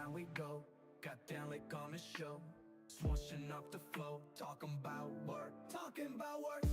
around we go. Goddamn, like on the show. Swooshing up the flow, talking about work, talking about work.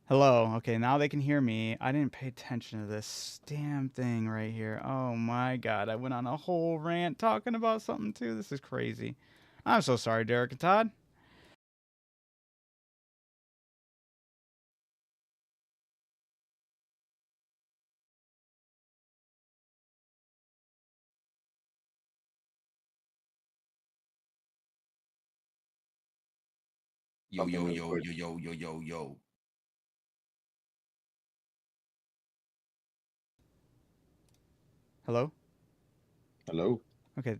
Hello. Okay, now they can hear me. I didn't pay attention to this damn thing right here. Oh my god, I went on a whole rant talking about something too. This is crazy. I'm so sorry, Derek and Todd. Yo, Something yo, real yo, quick. yo, yo, yo, yo, yo. Hello? Hello. Okay.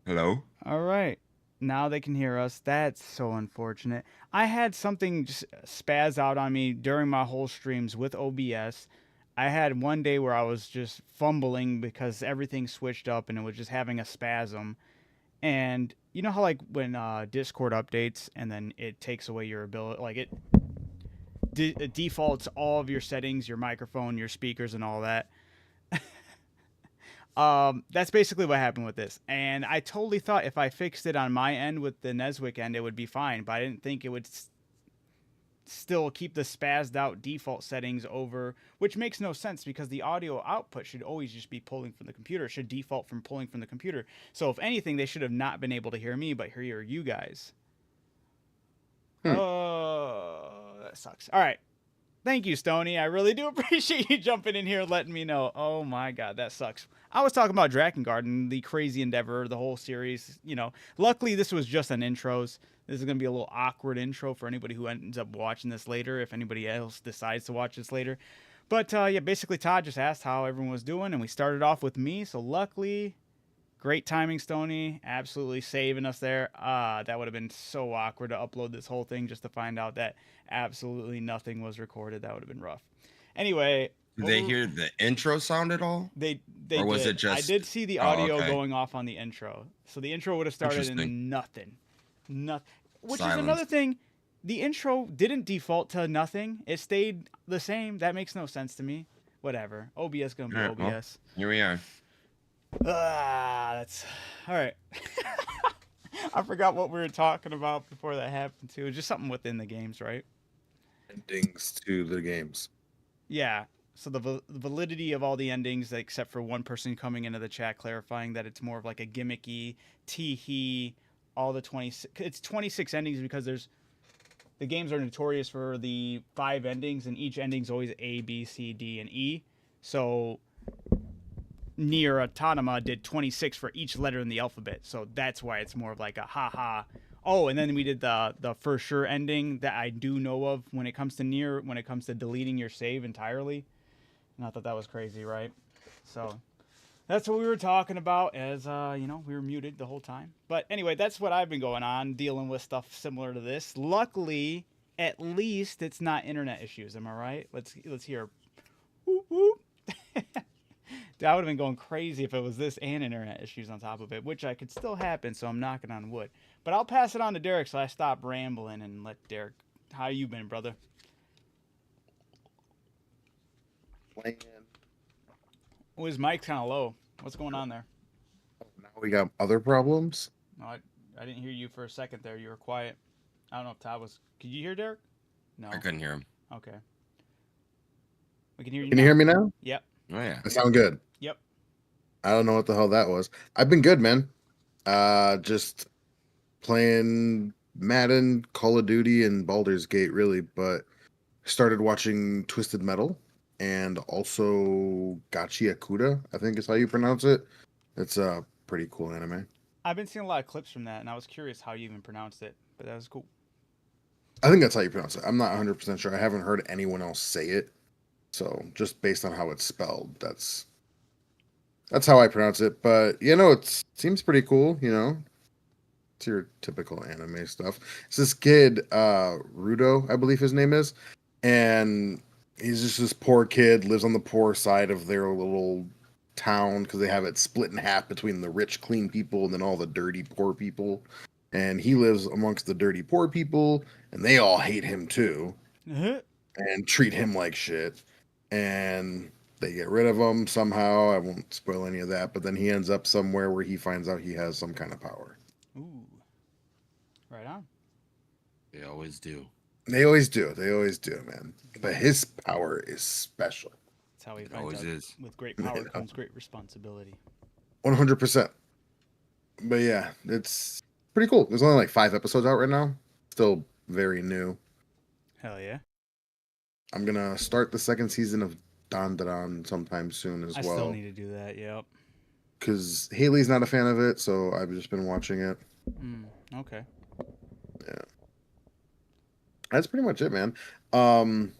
Hello? All right. Now they can hear us. That's so unfortunate. I had something just spaz out on me during my whole streams with OBS. I had one day where I was just fumbling because everything switched up and it was just having a spasm. And you know how like when Discord updates and then it takes away your ability, like it defaults all of your settings, your microphone, your speakers, and all that. That's basically what happened with this. And I totally thought if I fixed it on my end with the Neswick end, it would be fine. But I didn't think it would still keep the spazzed out default settings over, which makes no sense because the audio output should always just be pulling from the computer. It should default from pulling from the computer. So if anything, they should have not been able to hear me, but hear you guys. Hmm. Oh, that sucks. All right. Thank you, Stony. I really do appreciate you jumping in here and letting me know. Oh my god, that sucks. I was talking about Drakengard, the crazy endeavor, the whole series. Luckily this was just an intros. This is gonna be a little awkward intro for anybody who ends up watching this later, if anybody else decides to watch this later. But yeah, basically Todd just asked how everyone was doing, and we started off with me. So luckily, great timing, Stony. Absolutely saving us there. That would have been so awkward to upload this whole thing just to find out that absolutely nothing was recorded. That would have been rough. Anyway, Did they over hear the intro sound at all? they Or was it did. I just, did see the oh, audio okay. going off on the intro. So the intro would have started Interesting. in nothing. Nothing. Which is Silence. another thing. The intro didn't default to nothing. It stayed the same. That makes no sense to me. Whatever. OBS gonna All be right, well, OBS. here we are. That's all right. I forgot what we were talking about before that happened too. Just something within the games, right? Endings to the games. Yeah. So the validity of all the endings, except for one person coming into the chat clarifying that it's more of like a gimmicky, tee all the 26. It's 26 endings because the games are notorious for the 5 endings, and each ending's always A, B, C, D, and E. So Near Autonoma did 26 for each letter in the alphabet. So that's why it's more of like a haha. Oh, and then we did the for sure ending that I do know of when it comes to Near, when it comes to deleting your save entirely. And I thought that was crazy, right? So that's what we were talking about as we were muted the whole time. But anyway, that's what I've been going on, dealing with stuff similar to this. Luckily, at least it's not internet issues, am I right? Let's hear whoop whoop. I would have been going crazy if it was this and internet issues on top of it, which I could still happen, so I'm knocking on wood. But I'll pass it on to Derek so I stop rambling and let Derek. How you been, brother? Playing. Oh, his mic's kind of low. What's going on there? Now we got other problems. No, I didn't hear you for a second there. You were quiet. I don't know if Todd was. Could you hear Derek? I No. couldn't hear him. Okay. We can hear you Can you hear now. me now? Yep. Oh, yeah. I sound good. Yep. I don't know what the hell that was. I've been good, man. Just playing Madden, Call of Duty, and Baldur's Gate, really. But started watching Twisted Metal and also Gachi Akuda, I think is how you pronounce it. It's a pretty cool anime. I've been seeing a lot of clips from that, and I was curious how you even pronounced it, but that was cool. I think that's how you pronounce it. I'm not 100% sure. I haven't heard anyone else say it. So just based on how it's spelled, that's how I pronounce it. But it seems pretty cool. It's your typical anime stuff. It's this kid, Rudo, I believe his name is, and he's just this poor kid, lives on the poor side of their little town because they have it split in half between the rich, clean people and then all the dirty, poor people. And he lives amongst the dirty, poor people, and they all hate him too and treat him like shit. And they get rid of him somehow. I won't spoil any of that, but then he ends up somewhere where he finds out he has some kind of power. Ooh. Right on. They always do. They always do. They always do, man. But his power is special. That's how he It finds always out. is. With great power comes great responsibility. 100%. But yeah, it's pretty cool. There's only like 5 episodes out right now. Still very new. Hell yeah. I'm gonna start the second season of Don Don sometime soon as I well. still need to do that. Yep. Because Haley's not a fan of it, so I've just been watching it. Okay. Yeah, that's pretty much it, man. Um,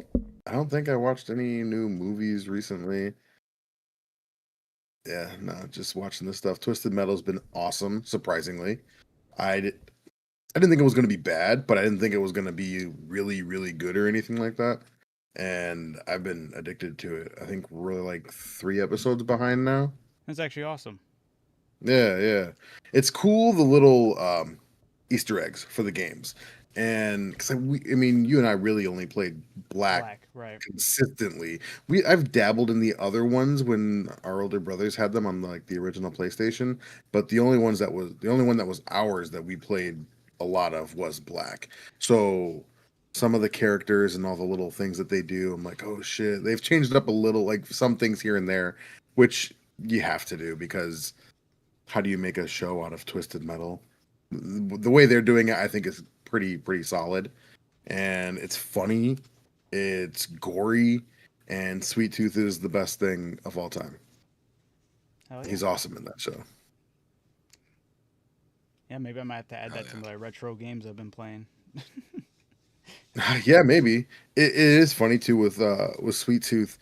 I don't think I watched any new movies recently. Yeah, no, just watching this stuff. Twisted Metal's been awesome, surprisingly. I did, I didn't think it was going to be bad, but I didn't think it was going to be really, really good or anything like that. And I've been addicted to it. I think we're like 3 episodes behind now. That's actually awesome. Yeah, yeah. It's cool the little Easter eggs for the games. And because I mean, you and I really only played Black Right. consistently. I've dabbled in the other ones when our older brothers had them on like the original PlayStation, but the only one that was ours that we played a lot of was Black. So some of the characters and all the little things that they do, I'm like, oh shit, they've changed it up a little, like some things here and there, which you have to do because how do you make a show out of Twisted Metal? The way they're doing it, I think, is pretty solid, and it's funny, it's gory, and Sweet Tooth is the best thing of all time. Hell yeah. He's awesome in that show. Yeah, maybe I might have to add Hell that to yeah. my retro games I've been playing. Yeah, maybe it is funny too with Sweet Tooth.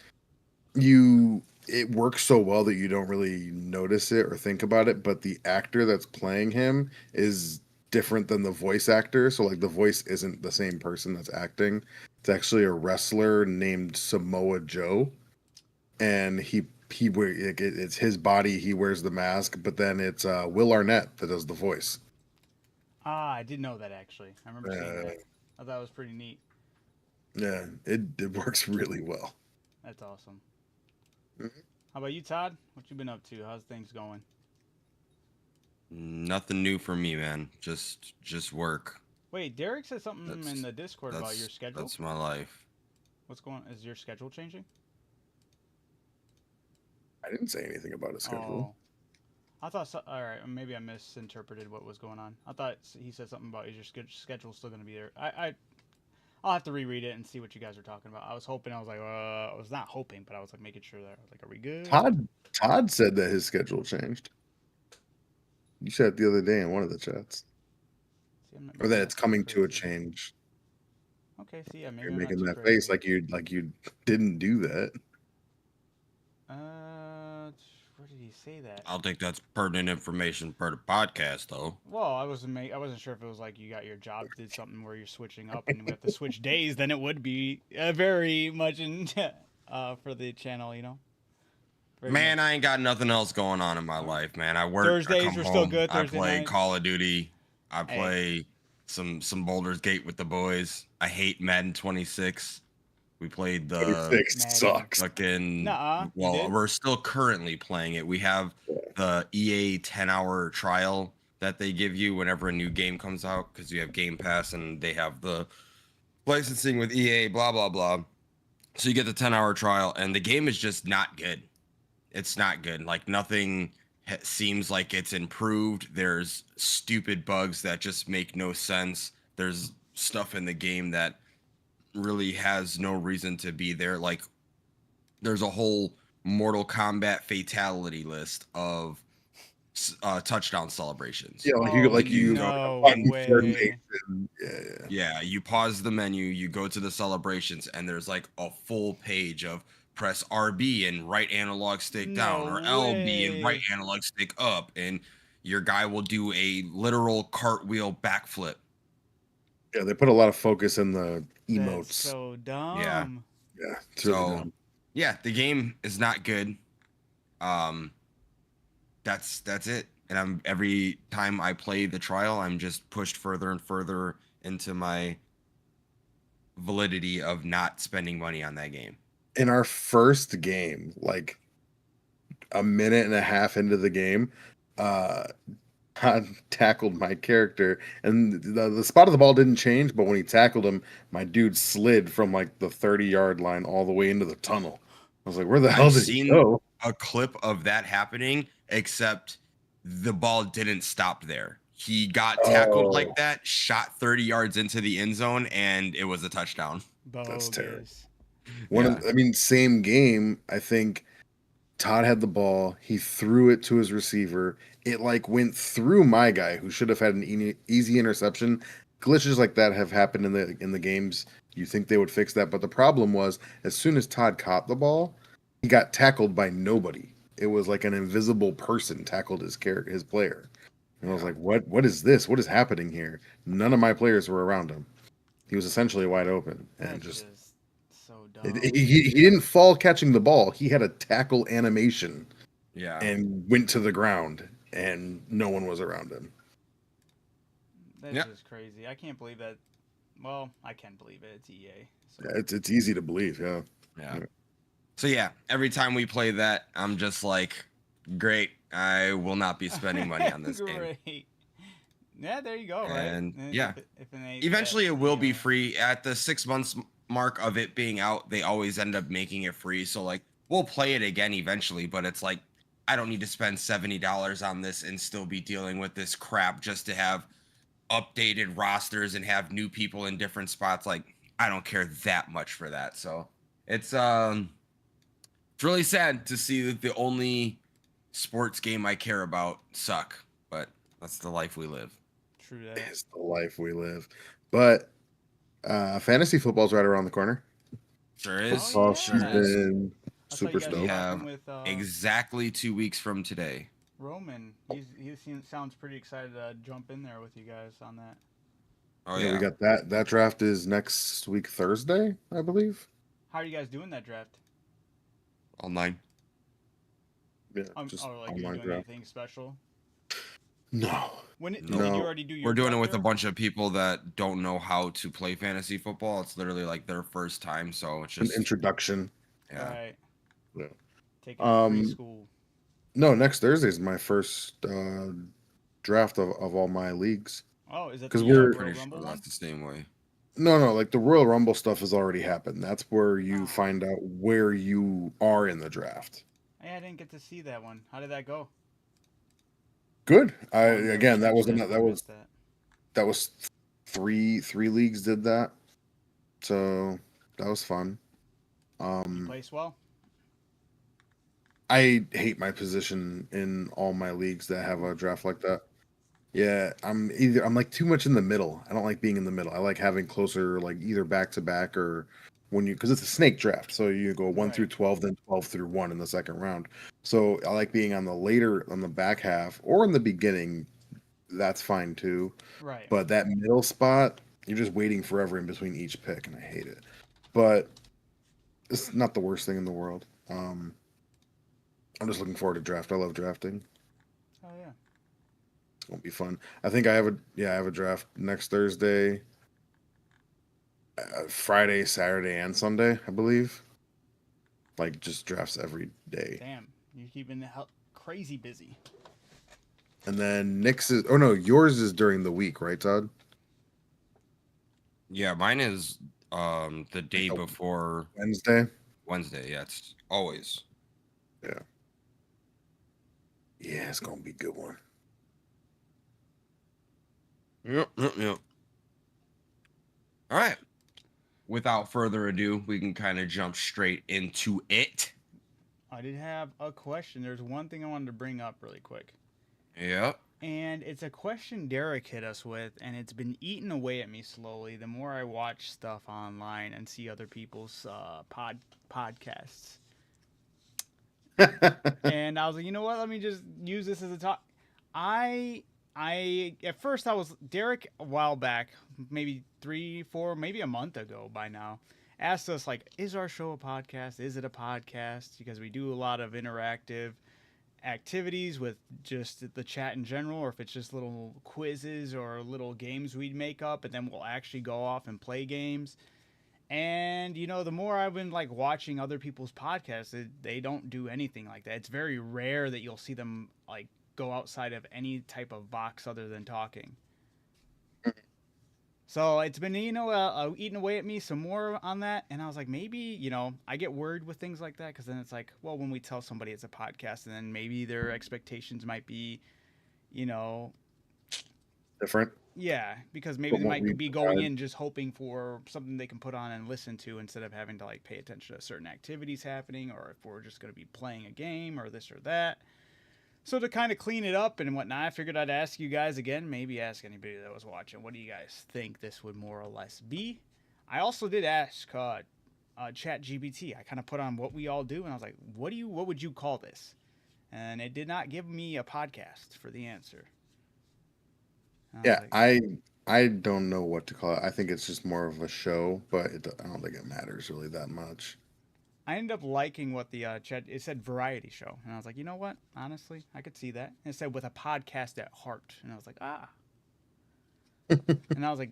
It works so well that you don't really notice it or think about it, but the actor that's playing him is different than the voice actor. So like the voice isn't the same person that's acting. It's actually a wrestler named Samoa Joe, and it's his body. He wears the mask, but then it's Will Arnett that does the voice. I did know that actually. I remember seeing that. I thought it was pretty neat. Yeah, it works really well. That's awesome. Mhm. How about you, Todd? What you been up to? How's things going? Nothing new for me, man. Just work. Wait, Derek said something in That's the Discord about your schedule. that's my life. What's going? Is your schedule changing? I didn't say anything about his schedule. Oh, I thought. All right, maybe I misinterpreted what was going on. I thought he said something about is your schedule still going to be there. I'll have to reread it and see what you guys are talking about. I was hoping. I was like, I was not hoping, but I was like making sure that I was like, are we good? Todd said that his schedule changed. You said it the other day in one of the chats, See, I'm not- or maybe that I'm it's not coming too to a crazy. change. Okay, see, yeah, maybe You're I'm not making too that crazy. face like you didn't do that. Where did he say that? I don't think that's pertinent information for the podcast, though. Well, I wasn't sure if it was like you got your job did something where you're switching up and we have to switch days. Then it would be very much in for the channel, you know. Very Man, much. I ain't got nothing else going on in my life, man. I work. I Thursdays come are home. still good. I Thursday play nights. Call of Duty. I Hey. play some Baldur's Gate with the boys. I hate Madden 26. We played the 26 Madden. sucks. fucking. Nuh-uh, you Well, did? we're still currently playing it. We have the EA 10-hour trial that they give you whenever a new game comes out because you have Game Pass and they have the licensing with EA. Blah blah blah. So you get the 10-hour trial, and the game is just not good. It's not good. Like nothing seems like it's improved. There's stupid bugs that just make no sense. There's stuff in the game that really has no reason to be there. Like there's a whole Mortal Kombat fatality list of touchdown celebrations. Yeah, Like you go no and way. Yeah. Yeah, you pause the menu, you go to the celebrations, and there's like a full page of press RB and right analog stick down, or No LB and right way. analog stick up, and your guy will do a literal cartwheel backflip. Yeah, they put a lot of focus in the emotes. That's so dumb. Yeah. Yeah, it's really So dumb. yeah, the game is not good. That's it. And every time I play the trial, I'm just pushed further and further into my validity of not spending money on that game. In our first game, like a minute and a half into the game, Todd tackled my character, and the spot of the ball didn't change, but when he tackled him, my dude slid from like the 30-yard line all the way into the tunnel. I was like, where the hell I've did he seen go? a clip of that happening, except the ball didn't stop there. He got tackled like Oh, that, shot 30 yards into the end zone, and it was a touchdown. that's terrible. Bogus. Yeah. Same game. I think Todd had the ball. He threw it to his receiver. It like went through my guy, who should have had an easy interception. Glitches like that have happened in the games. You think they would fix that, but the problem was as soon as Todd caught the ball, he got tackled by nobody. It was like an invisible person tackled his player. And I was Yeah. like, what is this? What is happening here? None of my players were around him. He was essentially wide open and That's just just so dumb. he didn't fall catching the ball. He had a tackle animation Yeah. and went to the ground, and no one was around him. That's Yeah. just crazy. I can't believe that. Well, I can believe it. It's EA. So. Yeah, it's easy to believe. Yeah. Yeah. So yeah, every time we play that, I'm just like, great. I will not be spending money on this game. Great. Yeah, there you go. Right. And yeah, if an eventually it will be free. At the 6 months mark of it being out, they always end up making it free. So like, we'll play it again eventually, but it's like, I don't need to spend $70 on this and still be dealing with this crap just to have updated rosters and have new people in different spots. Like, I don't care that much for that. So it's really sad to see that the only sports game I care about suck, but that's the life we live. True that. It's the life we live. But fantasy football's right around the corner. Sure is. Oh, Football yeah. Sure is. season, I thought super you guys were stoked. Yeah. talking with Exactly 2 weeks from today. Roman. Sounds pretty excited to jump in there with you guys on that. Oh Yeah, yeah. we got that. That draft is next week Thursday, I believe. How are you guys doing that draft? Online. Yeah, just Like you online doing draft. anything special? No. Did No. you already do your? We're doing it draft with a there? bunch of people that don't know how to play fantasy football. It's literally like their first time, so it's An just introduction. yeah. Right. Yeah. Taking preschool. No, next Thursday is my first draft of all my leagues. Oh, is it 'Cause the we're- Royal Pretty sure Rumble that's one? the same way. No, like the Royal Rumble stuff has already happened. That's where you Oh. find out where you are in the draft. Hey, I didn't get to see that one. How did that go? Good. Oh, I'm gonna Again, that catch wasn't if that I was missed that. that was three leagues did that. So that was fun. You place well. I hate my position in all my leagues that have a draft like that. Yeah, I'm like too much in the middle. I don't like being in the middle. I like having closer, like either back to back or when you, because it's a snake draft. So you go 1 through Right. 12, then 12 through 1 in the second round. So I like being on the back half or in the beginning. That's fine too. Right. But that middle spot, you're just waiting forever in between each pick, and I hate it. But it's not the worst thing in the world. I'm just looking forward to draft. I love drafting. Oh yeah. It's gonna be fun. I think I have a draft next Thursday, Friday, Saturday, and Sunday. I believe. Like just drafts every day. Damn, you're keeping crazy busy. And then Nick's is. Oh no, yours is during the week, right, Todd? Yeah, mine is the day a- before Wednesday. Wednesday. Yeah, it's always. Yeah, it's gonna be a good one. Yep. All right. Without further ado, we can kind of jump straight into it. I did have a question. There's one thing I wanted to bring up really quick. Yep. And it's a question Derek hit us with, and it's been eating away at me slowly the more I watch stuff online and see other people's podcasts. And I was like, you know what? Let me just use this as a talk. I at first I was Derek a while back, maybe 3, 4, maybe a month ago by now, asked us like, is our show a podcast? Is it a podcast? Because we do a lot of interactive activities with just the chat in general, or if it's just little quizzes or little games we'd make up, and then we'll actually go off and play games. And you know, the more I've been like watching other people's podcasts, they don't do anything like that. It's very rare that you'll see them like go outside of any type of box other than talking. So it's been, eating away at me some more on that. And I was like, maybe, I get worried with things like that because then it's like, well, when we tell somebody it's a podcast, and then maybe their expectations might be, you know, Different. yeah, because maybe But they what might we be going provide- in just hoping for something they can put on and listen to instead of having to like pay attention to certain activities happening, or if we're just going to be playing a game or this or that. So to kind of clean it up and whatnot, I figured I'd ask you guys again, maybe ask anybody that was watching, what do you guys think this would more or less be? I also did ask Chat GBT. I kind of put on what we all do, and I was like, what would you call this? And it did not give me a podcast for the answer. And Yeah, I was like, I don't know what to call it. I think it's just more of a show, but I don't think it matters really that much. I ended up liking what the chat. It said variety show, and I was like, you know what? Honestly, I could see that. And it said with a podcast at heart, and I was like, ah. And I was like,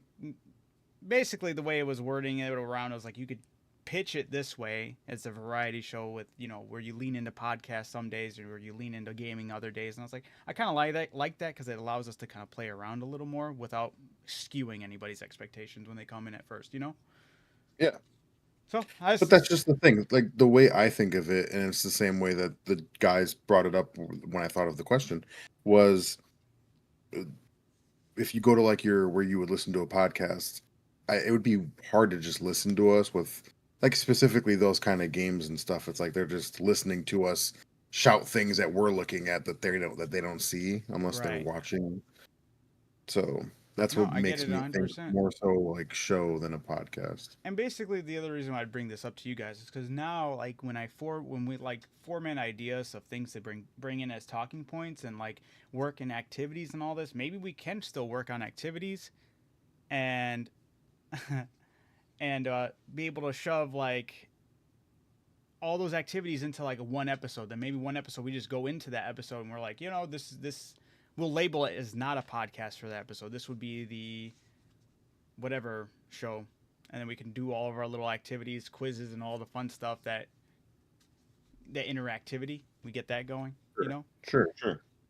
basically the way it was wording it around, I was like, you could pitch it this way as a variety show with where you lean into podcasts some days or where you lean into gaming other days. And I was like, I kind of like that because it allows us to kind of play around a little more without skewing anybody's expectations when they come in at first. Yeah. So But that's just the thing. Like the way I think of it, and it's the same way that the guys brought it up when I thought of the question, was if you go to like where you would listen to a podcast, it would be hard to just listen to us with like specifically those kind of games and stuff. It's like they're just listening to us shout things that we're looking at that they don't see unless they're Right. watching. So that's No, what I get makes it me think 100%. more so like show than a podcast. And basically, the other reason why I'd bring this up to you guys is because now, like, when we like format ideas of things to bring in as talking points and like work in activities and all this, maybe we can still work on activities, and and be able to shove like all those activities into like one episode. Then maybe one episode we just go into that episode and we're like, this we'll label it as not a podcast for that episode. This would be the whatever show, and then we can do all of our little activities, quizzes, and all the fun stuff that interactivity we get that going. Sure.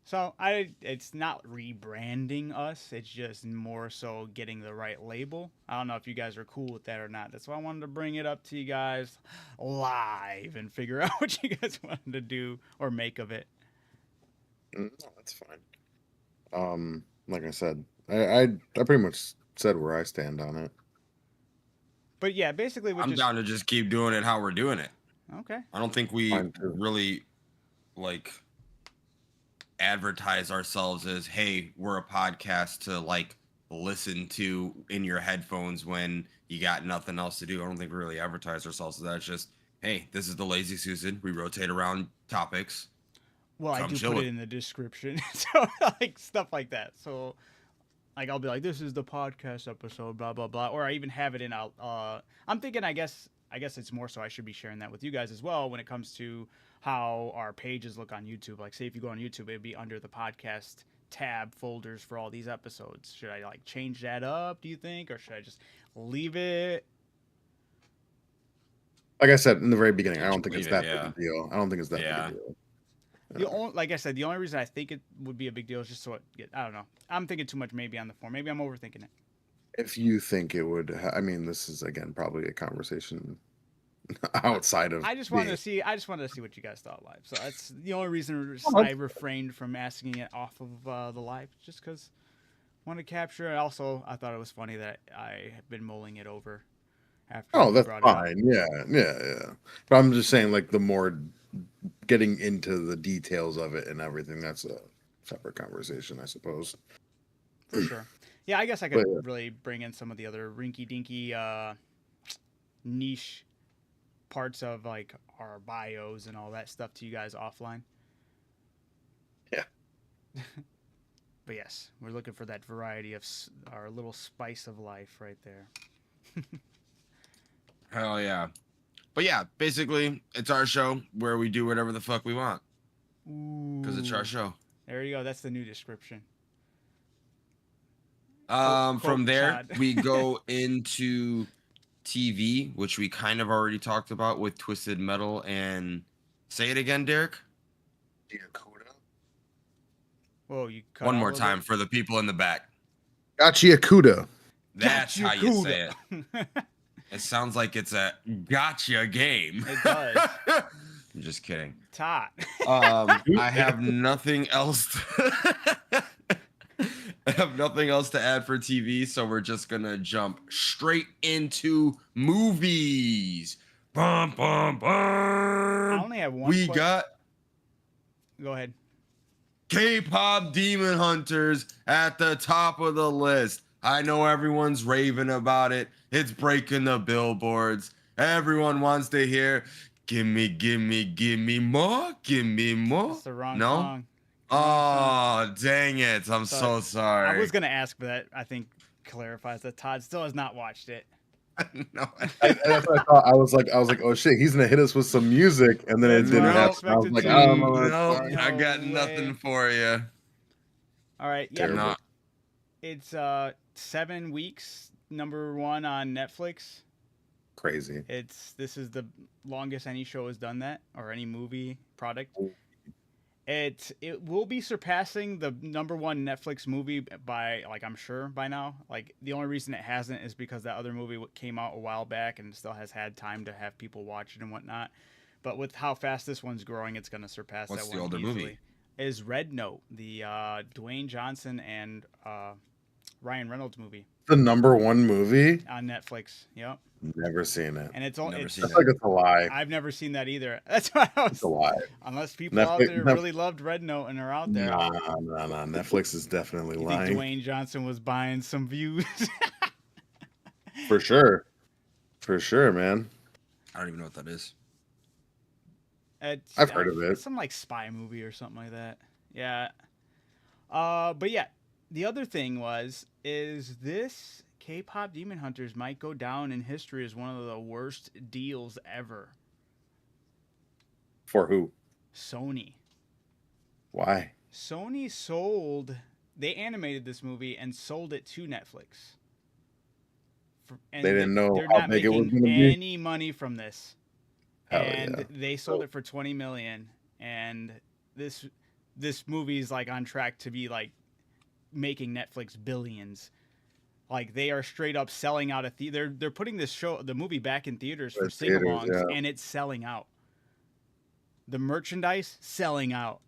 So it's not rebranding us, it's just more so getting the right label. I don't know if you guys are cool with that or not. That's why I wanted to bring it up to you guys live and figure out what you guys wanted to do or make of it. No, that's fine. Like I said, I pretty much said where I stand on it. But yeah, basically I'm down to just keep doing it how we're doing it. Okay. I don't think we Fine, too. really like advertise ourselves as, hey, we're a podcast to like listen to in your headphones when you got nothing else to do. I don't think we really advertise ourselves as that. It's just, hey, this is the Lazy Susan. We rotate around topics. Well, I Come do chill put with- it in the description, so like stuff like that. So, like, I'll be like, "This is the podcast episode," blah blah blah, or I even have it in. I'm thinking, I guess it's more so I should be sharing that with you guys as well when it comes to how our pages look on YouTube. Like, say if you go on YouTube, it'd be under the podcast tab folders for all these episodes. Should I like change that up? Do you think, or should I just leave it? Like I said in the very beginning, I don't think Leave it's it, that yeah. big a deal. I don't think it's that Yeah. big a deal. Like I said, the only reason I think it would be a big deal is just so I don't know. I'm thinking too much maybe on the form. Maybe I'm overthinking it. If you think it would, I mean, this is again probably a conversation outside of. I just wanted me. to see. I just wanted to see what you guys thought live. So that's the only reason Oh, I that's- refrained from asking it off of the live, just because I wanted to capture it. Also, I thought it was funny that I had been mulling it over. After Oh, you that's brought it up. fine. Yeah. But I'm just saying, like, the more getting into the details of it and everything, that's a separate conversation, I suppose. For sure. Yeah, I guess I could But, yeah. really bring in some of the other rinky-dinky niche parts of like our bios and all that stuff to you guys offline. Yeah. But yes, we're looking for that variety of our little spice of life right there. Hell yeah. But yeah, basically, it's our show where we do whatever the fuck we want because it's our Ooh. show. There you go. That's the new description. From Quote there, Todd. we go into TV, which we kind of already talked about with Twisted Metal and say it again, Derek. Whoa, you cut One out a more little time bit? for the people in the back. Gotcha That's how you say it. Gotcha. It sounds like it's a gotcha game. It does. I'm just kidding. Todd. I have nothing else. I have nothing else to add for TV, so we're just gonna jump straight into movies. Bum bum bum. I only have one We question. got Go ahead. K-pop Demon Hunters at the top of the list. I know everyone's raving about it. It's breaking the billboards. Everyone wants to hear, give me more, give me more. That's the wrong No? song. Wrong song. Oh, dang it. I'm so I sorry. was gonna ask, but that I think clarifies that Todd still has not watched it. No. That's what I thought. I was like, oh shit, he's gonna hit us with some music, and then That's it didn't what I happen. I was expected like, too. I don't know. No, Sorry. I got No nothing way. for you. All right. Yeah. Terrible. Not. It's 7 weeks, #1 on Netflix. Crazy. This is the longest any show has done that, or any movie product. It will be surpassing the #1 Netflix movie by, like, I'm sure by now. Like, the only reason it hasn't is because that other movie came out a while back and still has had time to have people watch it and whatnot. But with how fast this one's growing, it's going to surpass What's that the one older easily. movie? Is Red Note, the Dwayne Johnson and Ryan Reynolds movie The #1 movie. on Netflix. Yep. Never seen it. And it's only Never it's, seen I feel like it's a lie. I've never seen that either. That's why I It's a was, lie. unless people out Netflix- there Netf- really loved Red Note and are out there. Nah. Netflix is definitely You think lying Dwayne Johnson was buying some views? for sure. For sure, man. I don't even know what that is. I've heard of it. Some like spy movie or something like that. Yeah. But yeah, the other thing is this K-pop Demon Hunters might go down in history as one of the worst deals ever. For who? Sony. Why? Sony they animated this movie and sold it to Netflix. And They didn't know they're how not big it was making gonna be? any money from this. Hell And yeah. they sold it for $20 million, and this movie is like on track to be like making Netflix billions. Like, they are straight up selling out they're putting the movie back in theaters for sing-alongs, yeah. and it's selling out. The merchandise selling out.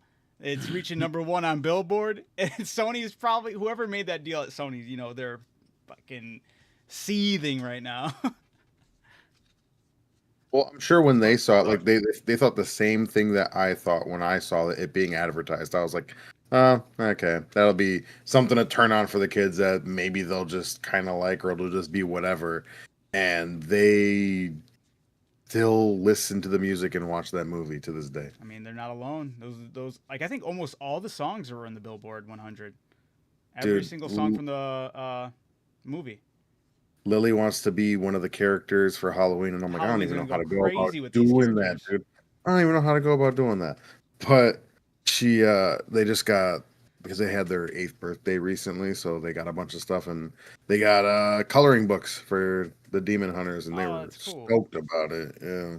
It's reaching #1 on Billboard, and Sony's probably, whoever made that deal at Sony, they're fucking seething right now. Well, I'm sure when they saw it, like they thought the same thing that I thought when I saw it being advertised. I was like, oh, okay, that'll be something to turn on for the kids that maybe they'll just kind of like, or it'll just be whatever. And they still listen to the music and watch that movie to this day. I mean, they're not alone. Those like, I think almost all the songs are in the Billboard 100. Every Dude, single song from the movie. Lily wants to be one of the characters for Halloween, and I'm like, I don't Halloween's even know gonna how to go go about crazy with these doing that, characters. dude. I don't even know how to go about doing that. But they just got, because they had their 8th birthday recently, so they got a bunch of stuff, and they got coloring books for the Demon Hunters, and they were That's cool. stoked about it. Yeah,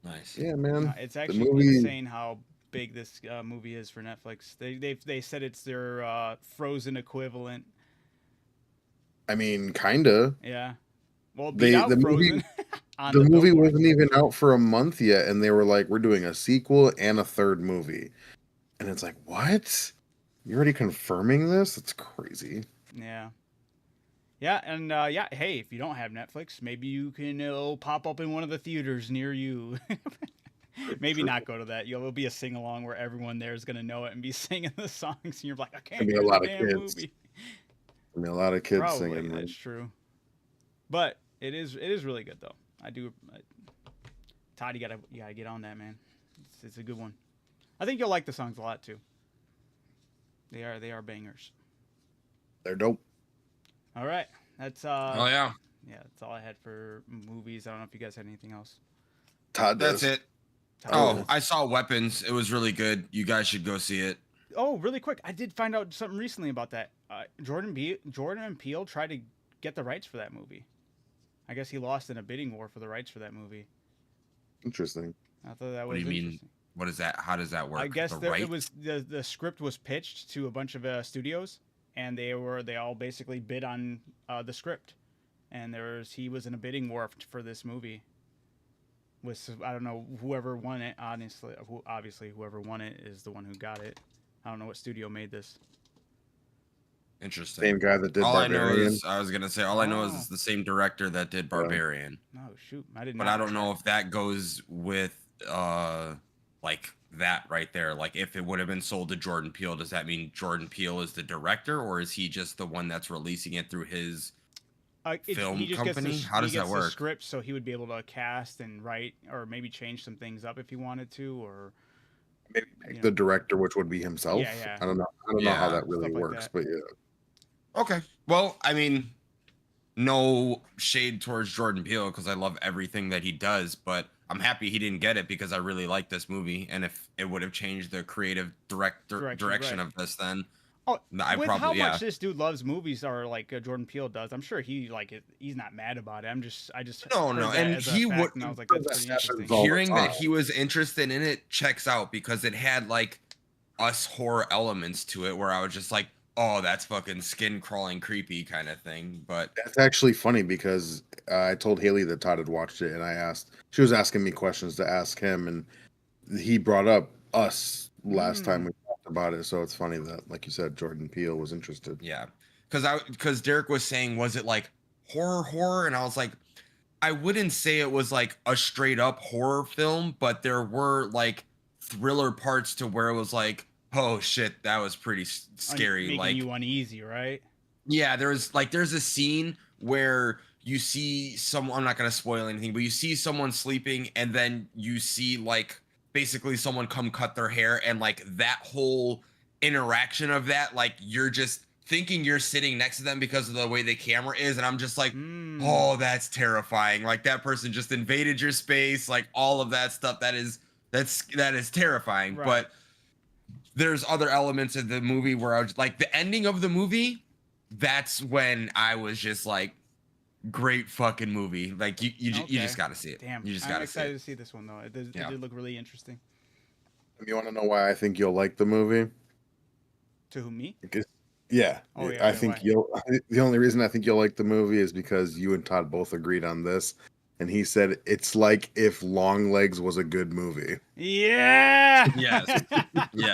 Nice. yeah, man. It's The actually movie- insane how big this movie is for Netflix. They said it's their Frozen equivalent. I mean, kinda. Yeah. Well, beat out the movie- Frozen. on The movie Billboard. wasn't even out for a month yet, and they were like, "We're doing a sequel and a 3rd movie," and it's like, "What? You're already confirming this? That's crazy." Yeah. Yeah, and yeah, hey, if you don't have Netflix, maybe you can it'll pop up in one of the theaters near you. Maybe True. not go to that. It'll be a sing along where everyone there is gonna know it and be singing the songs, and you're like, I can't Maybe get a to lot the of damn kids. movie. I mean, a lot of kids Probably, singing. that's true. But it is really good though. Todd, you gotta get on that, man. It's a good one. I think you'll like the songs a lot too. They are bangers. They're dope. All right, that's Oh yeah, that's all I had for movies. I don't know if you guys had anything else. Todd that's does. it. Todd? Oh, I saw Weapons. It was really good. You guys should go see it. Oh, really quick, I did find out something recently about that. Jordan Peele tried to get the rights for that movie. I guess he lost in a bidding war for the rights for that movie. Interesting. I thought that What was do you mean? interesting. what is that? How does that work? I guess The it rights? was the script was pitched to a bunch of studios, and they all basically bid on the script, and he was in a bidding war for this movie. With I don't know whoever won it. Honestly, obviously whoever won it is the one who got it. I don't know what studio made this. Interesting. Same guy that did All I know Barbarian. is I was gonna say all I know is Oh. it's the same director that did Barbarian. Oh shoot, I did not. But I don't know if that goes with like that right there. Like if it would have been sold to Jordan Peele, does that mean Jordan Peele is the director, or is he just the one that's releasing it through his film he just company? Gets How does he that gets work? The script, so he would be able to cast and write, or maybe change some things up if he wanted to, or Maybe pick the director, which would be himself. Yeah. I don't know. I don't know how Yeah, that really stuff like works, that. but yeah. Okay. Well, I mean, no shade towards Jordan Peele because I love everything that he does, but I'm happy he didn't get it because I really like this movie. And if it would have changed the creative direction right. of this, then Oh, I with probably how much this dude loves movies, or like Jordan Peele does, I'm sure he's not mad about it. I just No, heard no, that and as he a would. fact, and I was like, that's pretty That interesting. happens all the Hearing that time. he was interested in it checks out because it had like us horror elements to it where I was just like, oh, that's fucking skin crawling creepy kind of thing. But That's actually funny because I told Haley that Todd had watched it, and she was asking me questions to ask him, and he brought up us last time we talked about it. So it's funny that, like you said, Jordan Peele was interested. yeah, because Derek was saying, was it like horror? And I was like, I wouldn't say it was like a straight up horror film, but there were like thriller parts to where it was like, oh shit, that was pretty scary. Making Like you uneasy, right? yeah, there's a scene where you see someone, I'm not going to spoil anything, but you see someone sleeping and then you see like basically someone come cut their hair, and like that whole interaction of that, like you're just thinking you're sitting next to them because of the way the camera is, and I'm just like, oh, that's terrifying. Like that person just invaded your space, like all of that stuff. That is terrifying. Right. But there's other elements of the movie where I was like, the ending of the movie, that's when I was just like, great fucking movie. Like you just gotta see it. Damn, You just I'm gotta see excited it. to see this one though. It did look really interesting. You want to know why I think you'll like the movie? To who, me? Because, yeah, Oh, yeah, I okay, think why? The only reason I think you'll like the movie is because you and Todd both agreed on this, and he said it's like if Long Legs was a good movie. Yeah. Yes. Yeah.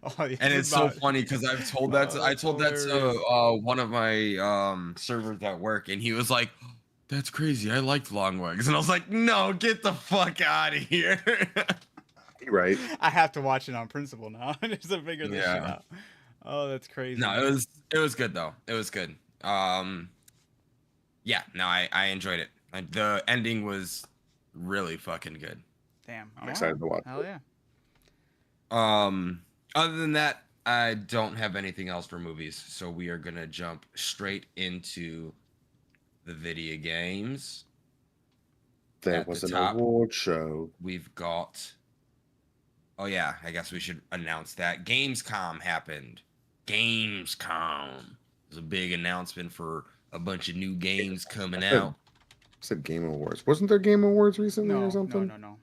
Oh, yeah, And it's so funny because I've told that to, I that's told that hilarious. to one of my servers at work, and he was like, "That's crazy. I liked Long Legs," and I was like, "No, get the fuck out of here." Right? I have to watch it on principle now just to figure this shit Yeah. out. Oh, that's crazy. No, it was good though. It was good. Yeah, no, I enjoyed it. The ending was really fucking good. Damn. I'm excited to watch Hell it. yeah. Other than that, I don't have anything else for movies, so we are gonna jump straight into the video games. There At was the an top. award show. We've got. Oh yeah, I guess we should announce that Gamescom happened. Gamescom. It was a big announcement for a bunch of new games coming out. I said Game Awards. Wasn't there Game Awards recently No, or something? no.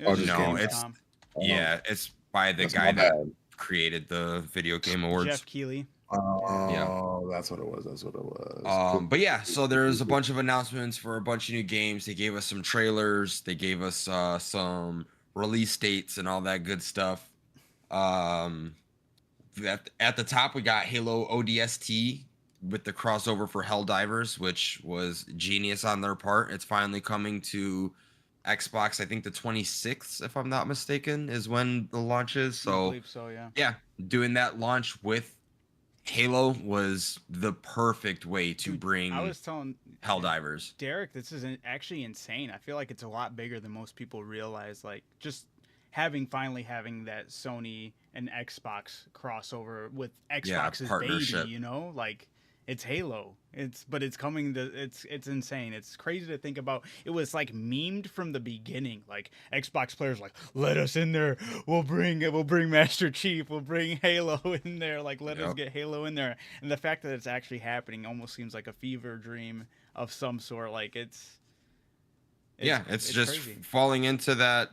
Oh, was just No, Gamescom. it's Gamescom. yeah, it's by the That's guy my that bad. created the video game awards. Jeff Keighley. Oh, that's what it was. That's what it was. Cool. But yeah, so there's a bunch of announcements for a bunch of new games. They gave us some trailers. They gave us some release dates and all that good stuff. At the top, we got Halo ODST with the crossover for Helldivers, which was genius on their part. It's finally coming to Xbox. I think the 26th, if I'm not mistaken, is when the launch is. I So believe so, yeah. yeah, doing that launch with Halo was the perfect way to Dude, bring I was telling Helldivers. Derek, this is actually insane. I feel like it's a lot bigger than most people realize. Like, just finally having that Sony and Xbox crossover with Xbox's partnership. baby, you know, like it's Halo. It's coming to it's insane. It's crazy to think about. It was like memed from the beginning. Like Xbox players like, let us in there. We'll bring Master Chief. We'll bring Halo in there. Like let us get Halo in there. And the fact that it's actually happening almost seems like a fever dream of some sort. Like it's It's just crazy. falling into that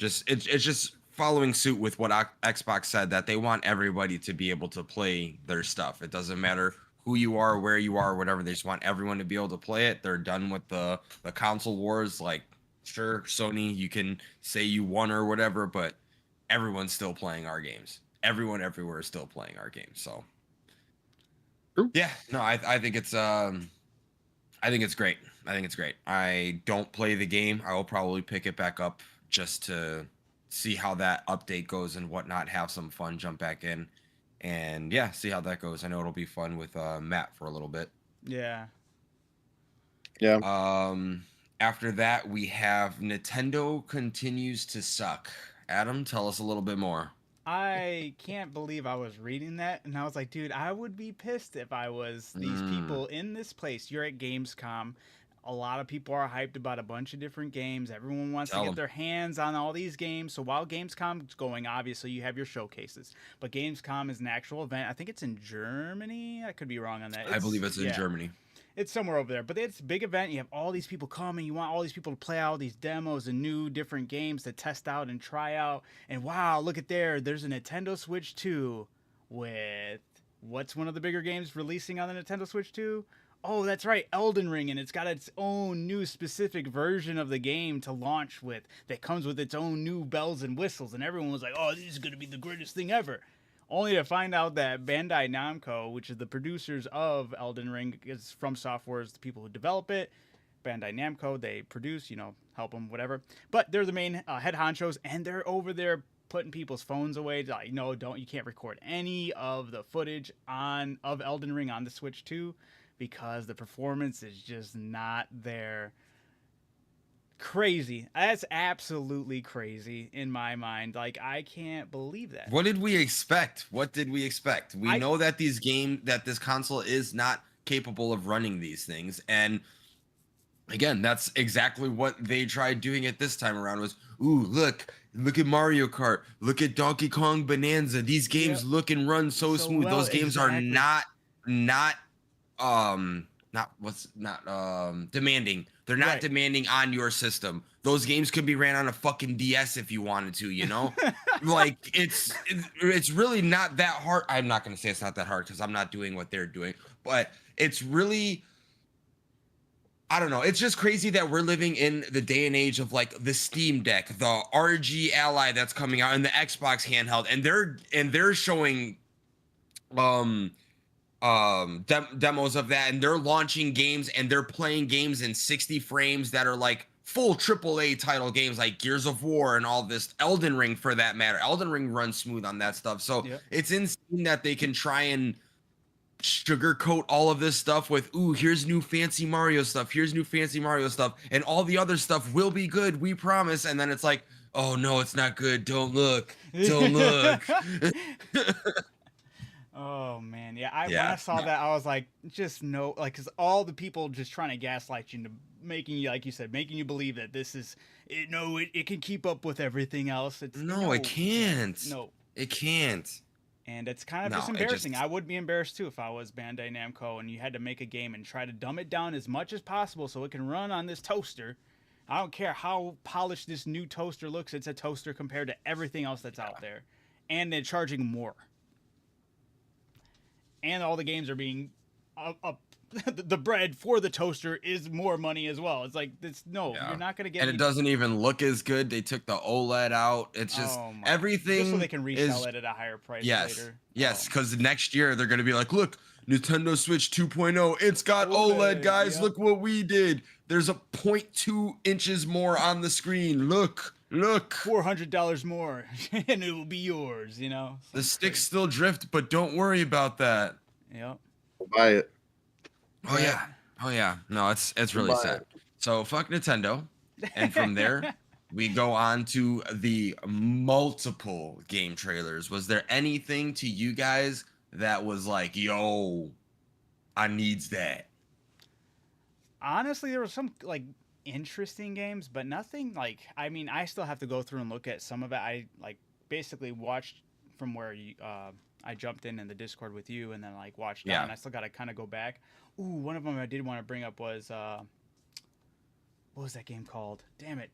It's just following suit with what Xbox said, that they want everybody to be able to play their stuff. It doesn't matter who you are, where you are, whatever. They just want everyone to be able to play it. They're done with the console wars. Like, sure, Sony, you can say you won or whatever, but everyone's still playing our games. Everyone everywhere is still playing our games. So True. yeah, no, I think it's I think it's great. I think it's great. I don't play the game. I will probably pick it back up just to see how that update goes and whatnot. Have some fun, jump back in, and yeah, see how that goes. I know it'll be fun with Matt for a little bit. Yeah. Yeah. After that, we have Nintendo continues to suck. Adam, tell us a little bit more. I can't believe I was reading that, and I was like, dude, I would be pissed if I was these people in this place. You're at Gamescom. A lot of people are hyped about a bunch of different games. Everyone wants to Tell get 'em. their hands on all these games. So while Gamescom's going, obviously you have your showcases. But Gamescom is an actual event. I think it's in Germany. I could be wrong on that. I believe it's in Germany. It's somewhere over there, but it's a big event. You have all these people coming. You want all these people to play out these demos and new different games to test out and try out. And wow, look at there's a Nintendo Switch 2 with what's one of the bigger games releasing on the Nintendo Switch 2? Oh, that's right, Elden Ring, and it's got its own new specific version of the game to launch with that comes with its own new bells and whistles. And everyone was like, "Oh, this is going to be the greatest thing ever." Only to find out that Bandai Namco, which is the producers of Elden Ring, is From Software is the people who develop it. Bandai Namco, they produce, help them, whatever. But they're the main head honchos, and they're over there putting people's phones away. Like, no, you can't record any of the footage of Elden Ring on the Switch 2 because the performance is just not there. Crazy. That's absolutely crazy in my mind. Like, I can't believe that. What did we expect? What did we expect? We know that this console is not capable of running these things. And again, that's exactly what they tried doing it this time around was, ooh, look at Mario Kart. Look at Donkey Kong Bonanza. These games look and run so smooth. well, Those games are not demanding. They're not demanding on your system. Those games could be ran on a fucking DS if you wanted to, like it's really not that hard. I'm not going to say it's not that hard because I'm not doing what they're doing, but it's really, I don't know. It's just crazy that we're living in the day and age of like the Steam Deck, the RG Ally that's coming out, and the Xbox handheld, and they're showing demos of that, and they're launching games and they're playing games in 60 frames that are like full AAA title games like Gears of War and all this. Elden Ring, for that matter. Elden Ring runs smooth on that stuff. So it's insane that they can try and sugarcoat all of this stuff with, ooh, here's new fancy Mario stuff, and all the other stuff will be good, we promise. And then it's like, oh no, it's not good, don't look. Oh man, when I saw that, I was like, just no, like, because all the people just trying to gaslight you into making you, like you said, making you believe that this is it. No, it can keep up with everything else. It can't. No, it can't. And it's kind of just embarrassing. I would be embarrassed too if I was Bandai Namco and you had to make a game and try to dumb it down as much as possible so it can run on this toaster. I don't care how polished this new toaster looks; it's a toaster compared to everything else that's out there, and they're charging more. And all the games are being the bread for the toaster is more money as well. It's like you're not going to get. And it doesn't even look as good. They took the OLED out. It's just everything. Just so they can resell it at a higher price later. Yes, because next year they're going to be like, look, Nintendo Switch 2.0. It's got OLED, guys. Look what we did. There's a 0.2 inches more on the screen. Look. $400 more, and it will be yours. The sticks still drift, but don't worry about that. Yep. I'll buy it. Oh yeah. No, it's really sad. So fuck Nintendo, and from there we go on to the multiple game trailers. Was there anything to you guys that was like, yo, I needs that? Honestly, there was some like interesting games, but nothing like, I mean, I still have to go through and look at some of it. I like basically watched from where I jumped in the Discord with you and then like watched down. I still got to kind of go back. Ooh, one of them I did want to bring up was what was that game called? Damn it.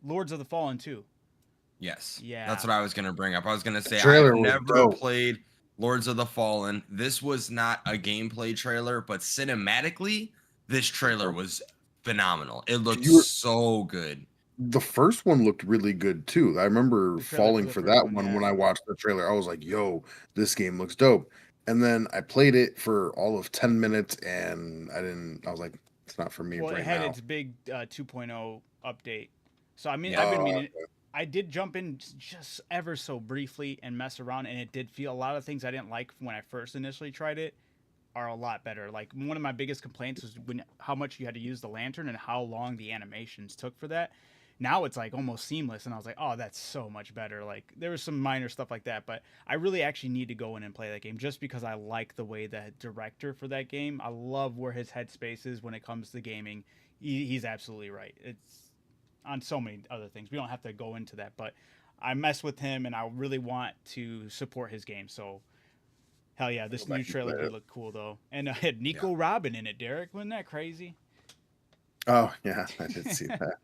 Lords of the Fallen 2. Yes. Yeah. That's what I was going to bring up. I was going to say, trailer I've was never dope. played Lords of the Fallen. This was not a gameplay trailer, but cinematically, this trailer was phenomenal. It looked You were- so good. The first one looked really good too. I remember The trailer falling the for first that one, one yeah. when I watched the trailer. I was like, "Yo, this game looks dope." And then I played it for all of 10 minutes, and I was like, "It's not for me Well, it right had now." its big 2.0 update. So I mean, Yeah. I've been Uh, meaning. I did jump in just ever so briefly and mess around, and it did feel a lot of things I didn't like when I first initially tried it are a lot better. Like one of my biggest complaints was how much you had to use the lantern and how long the animations took for that. Now it's like almost seamless, and I was like, oh, that's so much better. Like there was some minor stuff like that, but I really actually need to go in and play that game just because I like the way the director for that game. I love where his headspace is when it comes to gaming. He's absolutely right. It's on so many other things. We don't have to go into that, but I mess with him, and I really want to support his game. So hell yeah, this Go new back and trailer play did it. look cool though, and it had Nico Robin in it. Derek, wasn't that crazy? Oh yeah, I did see that.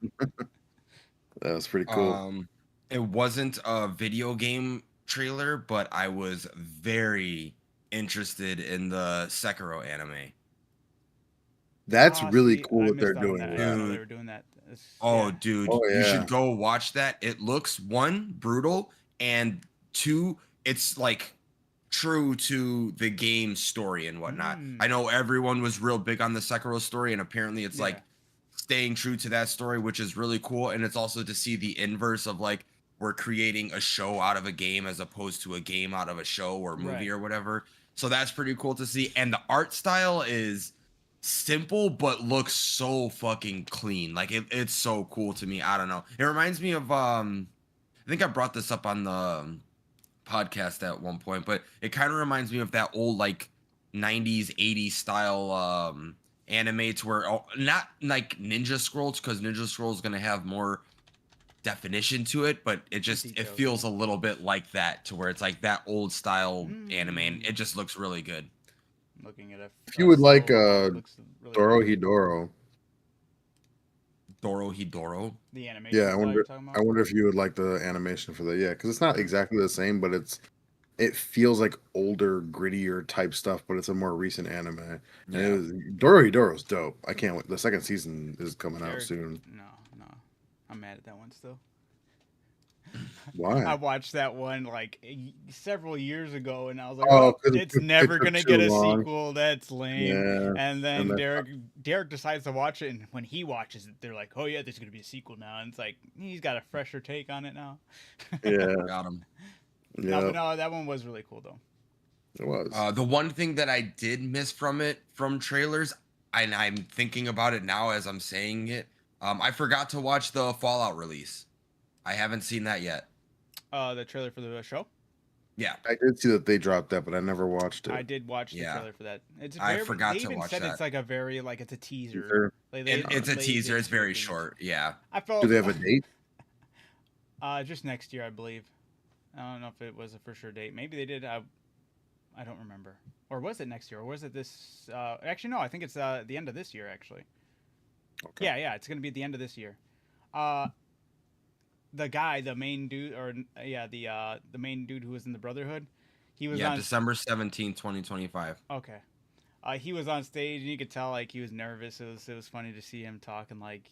That was pretty cool. It wasn't a video game trailer, but I was very interested in the Sekiro anime. That's Ah, really see, cool I what they're missed out on doing that. with I didn't that. know they Dude. were doing that. Oh, Yeah. dude, Oh you yeah. should go watch that. It looks, one, brutal, and two, it's like true to the game story and whatnot. Mm. I know everyone was real big on the Sekiro story, and apparently it's like Yeah. staying true to that story, which is really cool. And it's also to see the inverse of like we're creating a show out of a game as opposed to a game out of a show or movie Right. or whatever. So that's pretty cool to see. And the art style is simple but looks so fucking clean. Like it's so cool to me. I don't know. It reminds me of I think I brought this up on the podcast at one point, but it kind of reminds me of that old like 90s 80s style anime to where not like Ninja Scrolls, because Ninja Scrolls is going to have more definition to it, but it Details, feels yeah. a little bit like that, to where it's like that old style anime, and Mm. it just looks really good. I'm looking at If you would like still now, it looks really Doro cool. Hidoro, Doro. The animation yeah, style you're talking I about? wonder if you would like the animation for that. Yeah, because it's not exactly the same, but it feels like older, grittier type stuff, but it's a more recent anime. And Yeah. it was Doro Hidoro's dope. I can't wait. The second season is coming out Derek, soon. No. I'm mad at that one still. I Why? watched that one like several years ago, and I was like, Oh, "Oh, 'cause it's it never took gonna too get a long. sequel. That's lame." Yeah, And and then then Derek decides to watch it, and when he watches it, they're like, "Oh yeah, there's gonna be a sequel now." And it's like he's got a fresher take on it now. yeah, Got him. No, yeah, but no, that one was really cool though. it was. The one thing that I did miss from trailers, and I'm thinking about it now as I'm saying it, I forgot to watch the Fallout release. I haven't seen that yet. The trailer for the show. Yeah, I did see that they dropped that, but I never watched it. I did watch the Yeah. trailer for that. It's I very, forgot they to even watch said that. it's like a very like it's a teaser. Teaser. Like, it's a they teaser. did It's very things. short. Yeah. I felt. Do they have a date? Just next year, I believe. I don't know if it was a for sure date. Maybe they did. I don't remember. Or was it next year? Or was it this? Actually, no. I think it's the end of this year. Actually. Okay. Yeah. It's gonna be at the end of this year. The guy, the main dude, or the main dude who was in the Brotherhood, he was on. December 17th, 2025. Okay. He was on stage, and you could tell like he was nervous. It was funny to see him talking like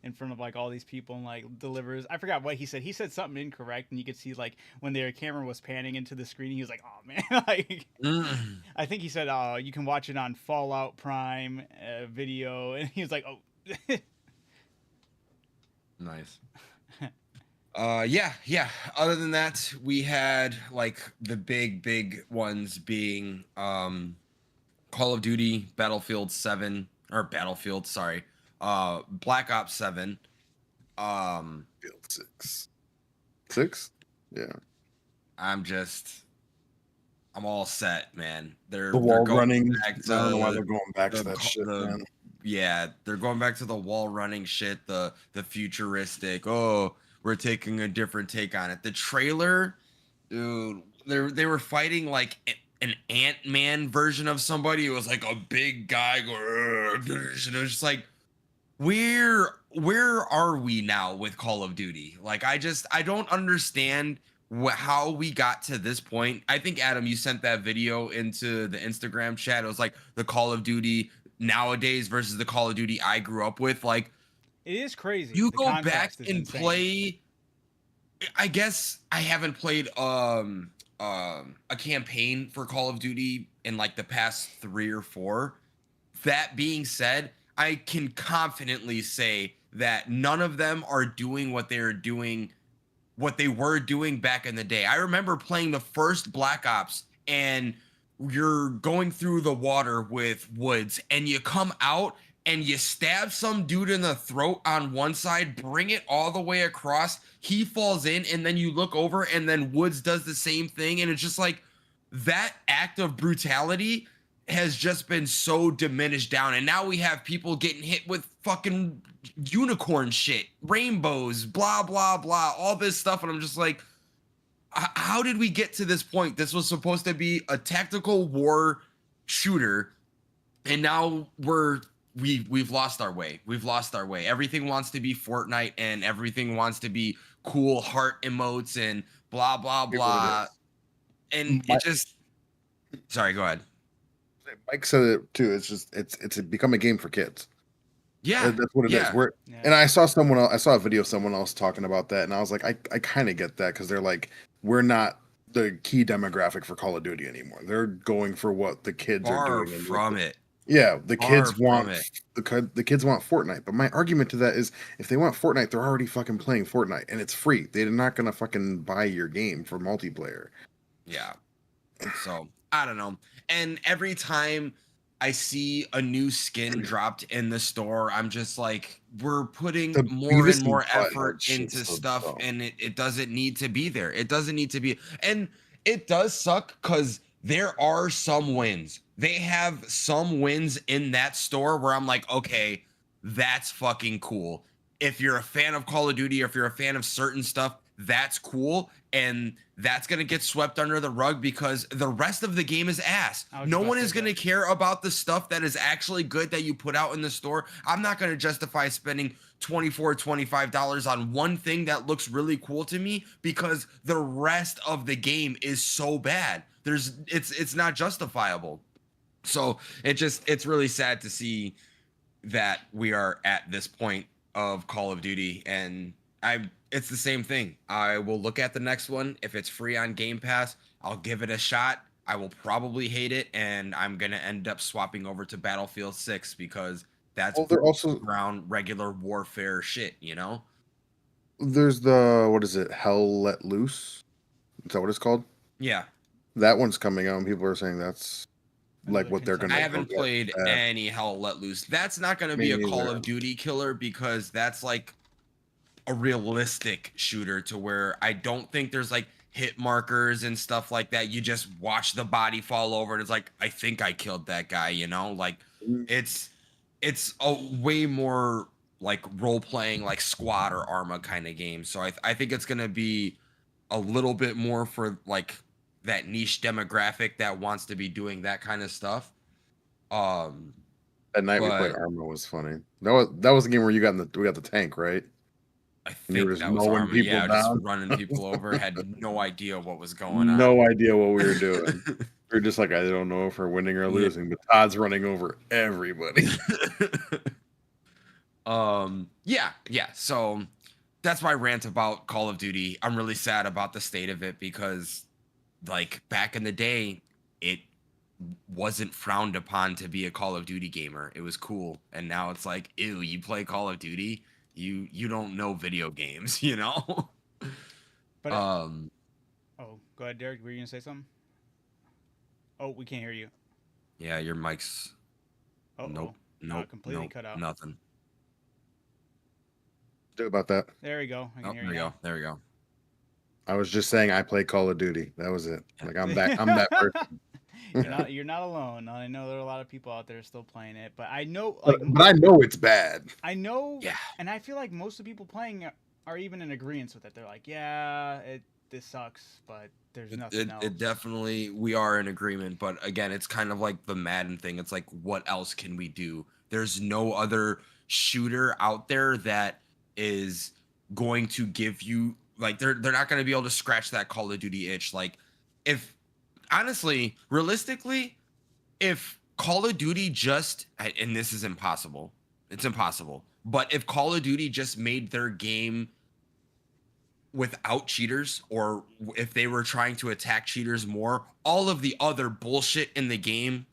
in front of like all these people and like delivers. I forgot what he said. He said something incorrect, and you could see like when their camera was panning into the screen, he was like, "Oh man!" Like I think he said, "Oh, you can watch it on Fallout Prime video," and he was like, "Oh." Nice. Yeah. Other than that, we had like the big ones being Call of Duty, Battlefield 7 or Battlefield, sorry. Black Ops 7. Field 6. 6? Yeah. I'm all set, man. They're The wall going running. back I don't know why to they're going back to the that co- shit, the- man. yeah, they're going back to the wall running shit, the futuristic. Oh, we're taking a different take on it. The trailer, dude, they were fighting like an Ant-Man version of somebody. It was like a big guy going, and it was just like, where are we now with Call of Duty? Like, I don't understand how we got to this point. I think Adam, you sent that video into the Instagram chat. It was like the Call of Duty nowadays versus the Call of Duty I grew up with. Like, It is crazy. you The go back contrast is and insane. play. I guess I haven't played a campaign for Call of Duty in like the past 3 or 4. That being said, I can confidently say that none of them are doing what they were doing back in the day. I remember playing the first Black Ops, and you're going through the water with woods, and you come out and you stab some dude in the throat on one side, bring it all the way across, he falls in, and then you look over, and then Woods does the same thing, and it's just like that act of brutality has just been so diminished down. And now we have people getting hit with fucking unicorn shit, rainbows, blah, blah, blah, all this stuff. And I'm just like, how did we get to this point? This was supposed to be a tactical war shooter. And now we've lost our way. We've lost our way. Everything wants to be Fortnite, and everything wants to be cool heart emotes and blah, blah, blah. And it just, sorry, go ahead. Mike said it too. It's just it's become a game for kids. Yeah, That's what it is. Yeah. And I saw someone else. I saw a video of someone else talking about that, and I was like, I kind of get that, because they're like, we're not the key demographic for Call of Duty anymore. They're going for what the kids are far doing. from it. Yeah, the kids Far want from it. the kids want Fortnite. But my argument to that is, if they want Fortnite, they're already fucking playing Fortnite, and it's free. They're not gonna fucking buy your game for multiplayer. Yeah. So I don't know. And every time I see a new skin dropped in the store, I'm just like, we're putting The more Beavis and more and Butthead effort shit's into so stuff, dumb. and it doesn't need to be there. It doesn't need to be. And it does suck because there are some wins. They have some wins in that store where I'm like, okay, that's fucking cool. If you're a fan of Call of Duty, or if you're a fan of certain stuff, that's cool. And that's going to get swept under the rug because the rest of the game is ass. No one is going to care about the stuff that is actually good that you put out in the store. I'm not going to justify spending $24, $25 on one thing that looks really cool to me because the rest of the game is so bad. It's not justifiable. So it's really sad to see that we are at this point of Call of Duty, and it's the same thing. I will look at the next one. If it's free on Game Pass, I'll give it a shot. I will probably hate it, and I'm gonna end up swapping over to Battlefield 6 because that's They're also around regular warfare shit, you know? there's the, what is it? Hell Let Loose. Is that what it's called? Yeah. That one's coming out, and people are saying that's like Another what they're gonna. I contender. haven't played any Hell Let Loose. That's not gonna be a Call of Duty killer because that's like a realistic shooter to where I don't think there's like hit markers and stuff like that. You just watch the body fall over and it's like, I think I killed that guy, you know? Like it's a way more like role playing, like squad or Arma kind of game. So I think it's gonna be a little bit more for like that niche demographic that wants to be doing that kind of stuff. That night we played Arma was funny. That was a game where we got the tank, right? I think that was mowing Arma. people Yeah, just down. running people over. Had no idea what was going on. No idea what we were doing. We were just like, I don't know if we're winning or losing, but Todd's running over everybody. Yeah. So that's my rant about Call of Duty. I'm really sad about the state of it because, like, back in the day, it wasn't frowned upon to be a Call of Duty gamer. It was cool, and now it's like, ew, you play Call of Duty? You don't know video games, you know? But oh, go ahead, Derek. Were you gonna say something? Oh, we can't hear you. Yeah, your mic's nope, completely cut out. Nothing. Do about that. There we go. I can hear There we you. go. There we go. I was just saying I play Call of Duty. That was it. Like I'm that person. You're not alone. I know there are a lot of people out there still playing it, but I know, But I know it's bad. I know, yeah, and I feel like most of the people playing are even in agreement with it. They're like, yeah, this sucks, but there's nothing else. It definitely, we are in agreement, but again, it's kind of like the Madden thing. It's like, what else can we do? There's no other shooter out there that is going to give you like they're not going to be able to scratch that Call of Duty itch. Like if honestly, realistically, if Call of Duty just, and this is impossible, it's impossible, but if Call of Duty just made their game without cheaters, or if they were trying to attack cheaters more, all of the other bullshit in the game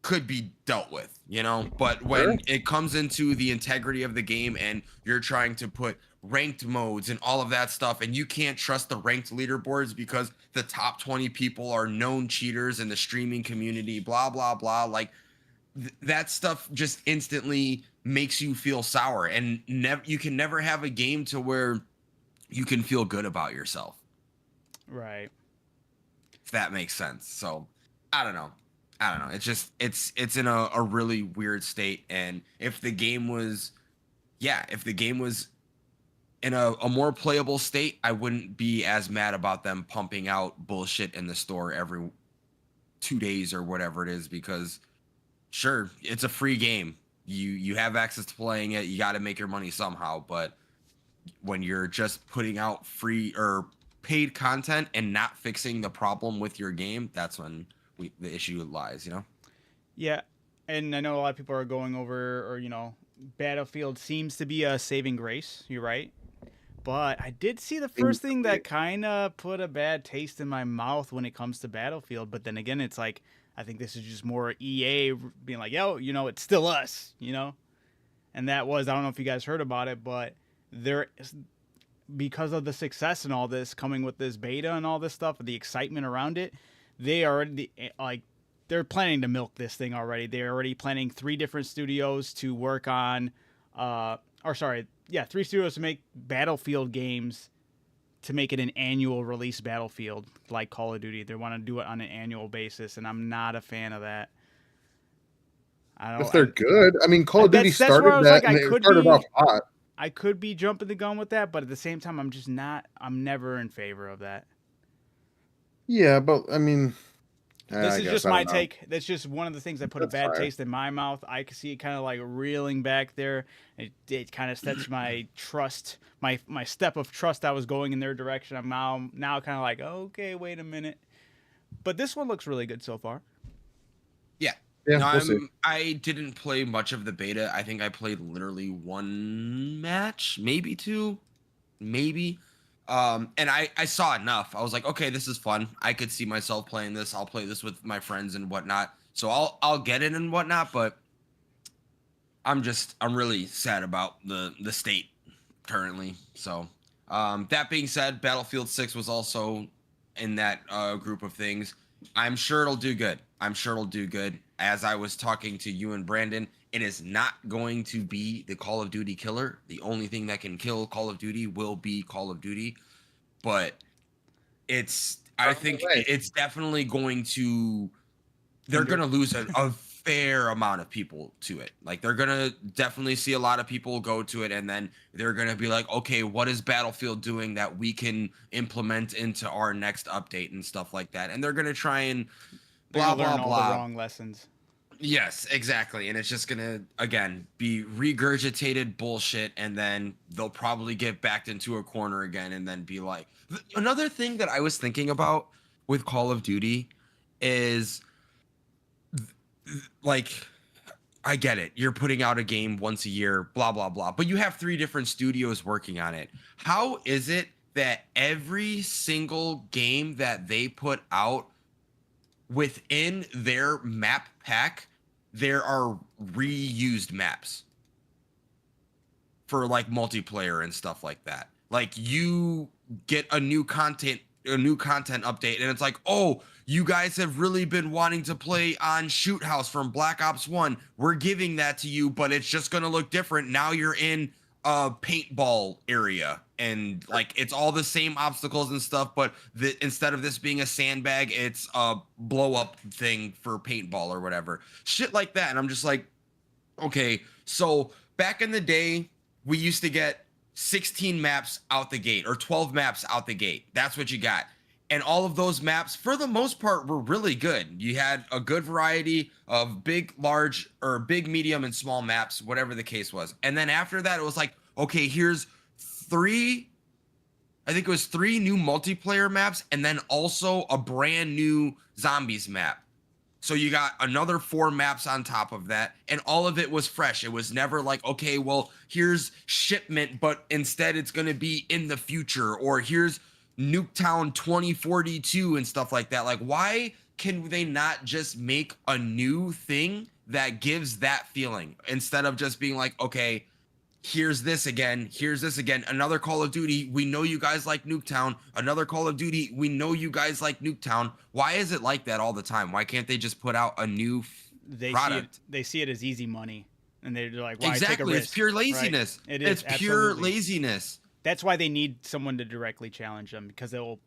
could be dealt with, you know? But when it comes into the integrity of the game and you're trying to put ranked modes and all of that stuff, and you can't trust the ranked leaderboards because the top 20 people are known cheaters in the streaming community, blah, blah, blah. Like that stuff just instantly makes you feel sour, and you can never have a game to where you can feel good about yourself. Right. If that makes sense. So I don't know. It's just, it's in a really weird state. And if the game was in a more playable state, I wouldn't be as mad about them pumping out bullshit in the store every 2 days or whatever it is, because sure, it's a free game. You have access to playing it. You got to make your money somehow. But when you're just putting out free or paid content and not fixing the problem with your game, that's when the issue lies, you know? Yeah. And I know a lot of people are going over, or, Battlefield seems to be a saving grace. You're right. But I did see the first thing that kind of put a bad taste in my mouth when it comes to Battlefield. But then again, it's like, I think this is just more EA being like, yo, it's still us, And that was, I don't know if you guys heard about it, but because of the success and all this coming with this beta and all this stuff, the excitement around it, they're planning to milk this thing already. They're already planning 3 different studios to work on, 3 studios to make Battlefield games, to make it an annual release Battlefield like Call of Duty. They want to do it on an annual basis, and I'm not a fan of that. If they're good, I mean, Call of Duty started that, and it started off hot. I could be jumping the gun with that, but at the same time, I'm never in favor of that. Yeah, but I mean, this is just my take. That's just one of the things that put a bad taste in my mouth. I can see it kind of like reeling back there. It kind of sets my trust, my step of trust I was going in their direction. I'm now kind of like, okay, wait a minute. But this one looks really good so far. Yeah. Yeah, no, I didn't play much of the beta. I think I played literally 1 match, maybe 2, maybe. And I saw enough. I was like, okay, this is fun. I could see myself playing this. I'll play this with my friends and whatnot. So I'll get it and whatnot. But I'm really sad about the state currently. So that being said, Battlefield 6 was also in that group of things. I'm sure it'll do good. As I was talking to you and Brandon, it is not going to be the Call of Duty killer. The only thing that can kill Call of Duty will be Call of Duty. But I think it's definitely going to, they're going to lose a fair amount of people to it. Like, they're going to definitely see a lot of people go to it, and then they're going to be like, okay, what is Battlefield doing that we can implement into our next update and stuff like that? And they're going to try and blah, blah, blah. All the wrong lessons. Yes, exactly. And it's just going to, again, be regurgitated bullshit, and then they'll probably get backed into a corner again and then be like... Another thing that I was thinking about with Call of Duty is, like, I get it. You're putting out a game once a year, blah, blah, blah. But you have 3 different studios working on it. How is it that every single game that they put out within their map pack, there are reused maps for like multiplayer and stuff like that? Like, you get a new content update, and it's like, oh, you guys have really been wanting to play on Shoot House from Black Ops 1. We're giving that to you, but it's just going to look different. Now you're in a paintball area, and like, it's all the same obstacles and stuff, but instead of this being a sandbag, it's a blow up thing for paintball or whatever. Shit like that. And I'm just like, okay, so back in the day, we used to get 16 maps out the gate, or 12 maps out the gate. That's what you got. And all of those maps, for the most part, were really good. You had a good variety of big, large, or big, medium, and small maps, whatever the case was. And then after that, it was like, okay, here's I think it was 3 new multiplayer maps, and then also a brand new zombies map. So you got another 4 maps on top of that, and all of it was fresh. It was never like, okay, well, here's Shipment, but instead it's going to be in the future, or here's Nuketown 2042 and stuff like that. Like, why can they not just make a new thing that gives that feeling instead of just being like, okay, here's this again, another Call of Duty, we know you guys like Nuketown, another Call of Duty, we know you guys like Nuketown. Why is it like that all the time? Why can't they just put out a new product? They see it as easy money, and they're like, why exactly, take a risk? it's pure laziness. Right? It's pure laziness. That's why they need someone to directly challenge them, because they will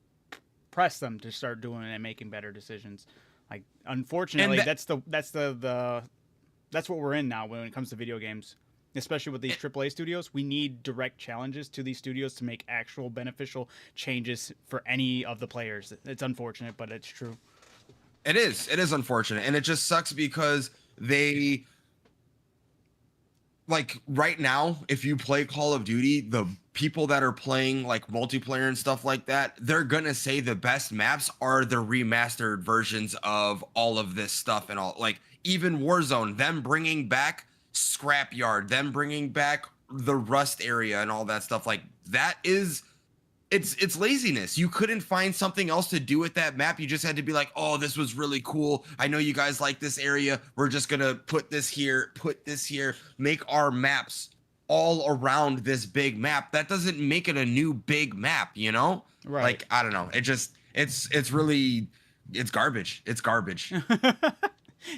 press them to start doing and making better decisions. Like, unfortunately, that's what we're in now when it comes to video games, especially with these AAA studios. We need direct challenges to these studios to make actual beneficial changes for any of the players. It's unfortunate, but it's true. It is unfortunate, and it just sucks because they, like, right now, if you play Call of Duty, the people that are playing like multiplayer and stuff like that, they're gonna say the best maps are the remastered versions of all of this stuff. And all, like, even Warzone, them bringing back Scrapyard, them bringing back the Rust area and all that stuff, like, that is, it's laziness. You couldn't find something else to do with that map. You just had to be like, oh, this was really cool, I know you guys like this area, we're just gonna put this here, make our maps all around this big map. That doesn't make it a new big map, you know? Right. Like, I don't know, it just, it's garbage.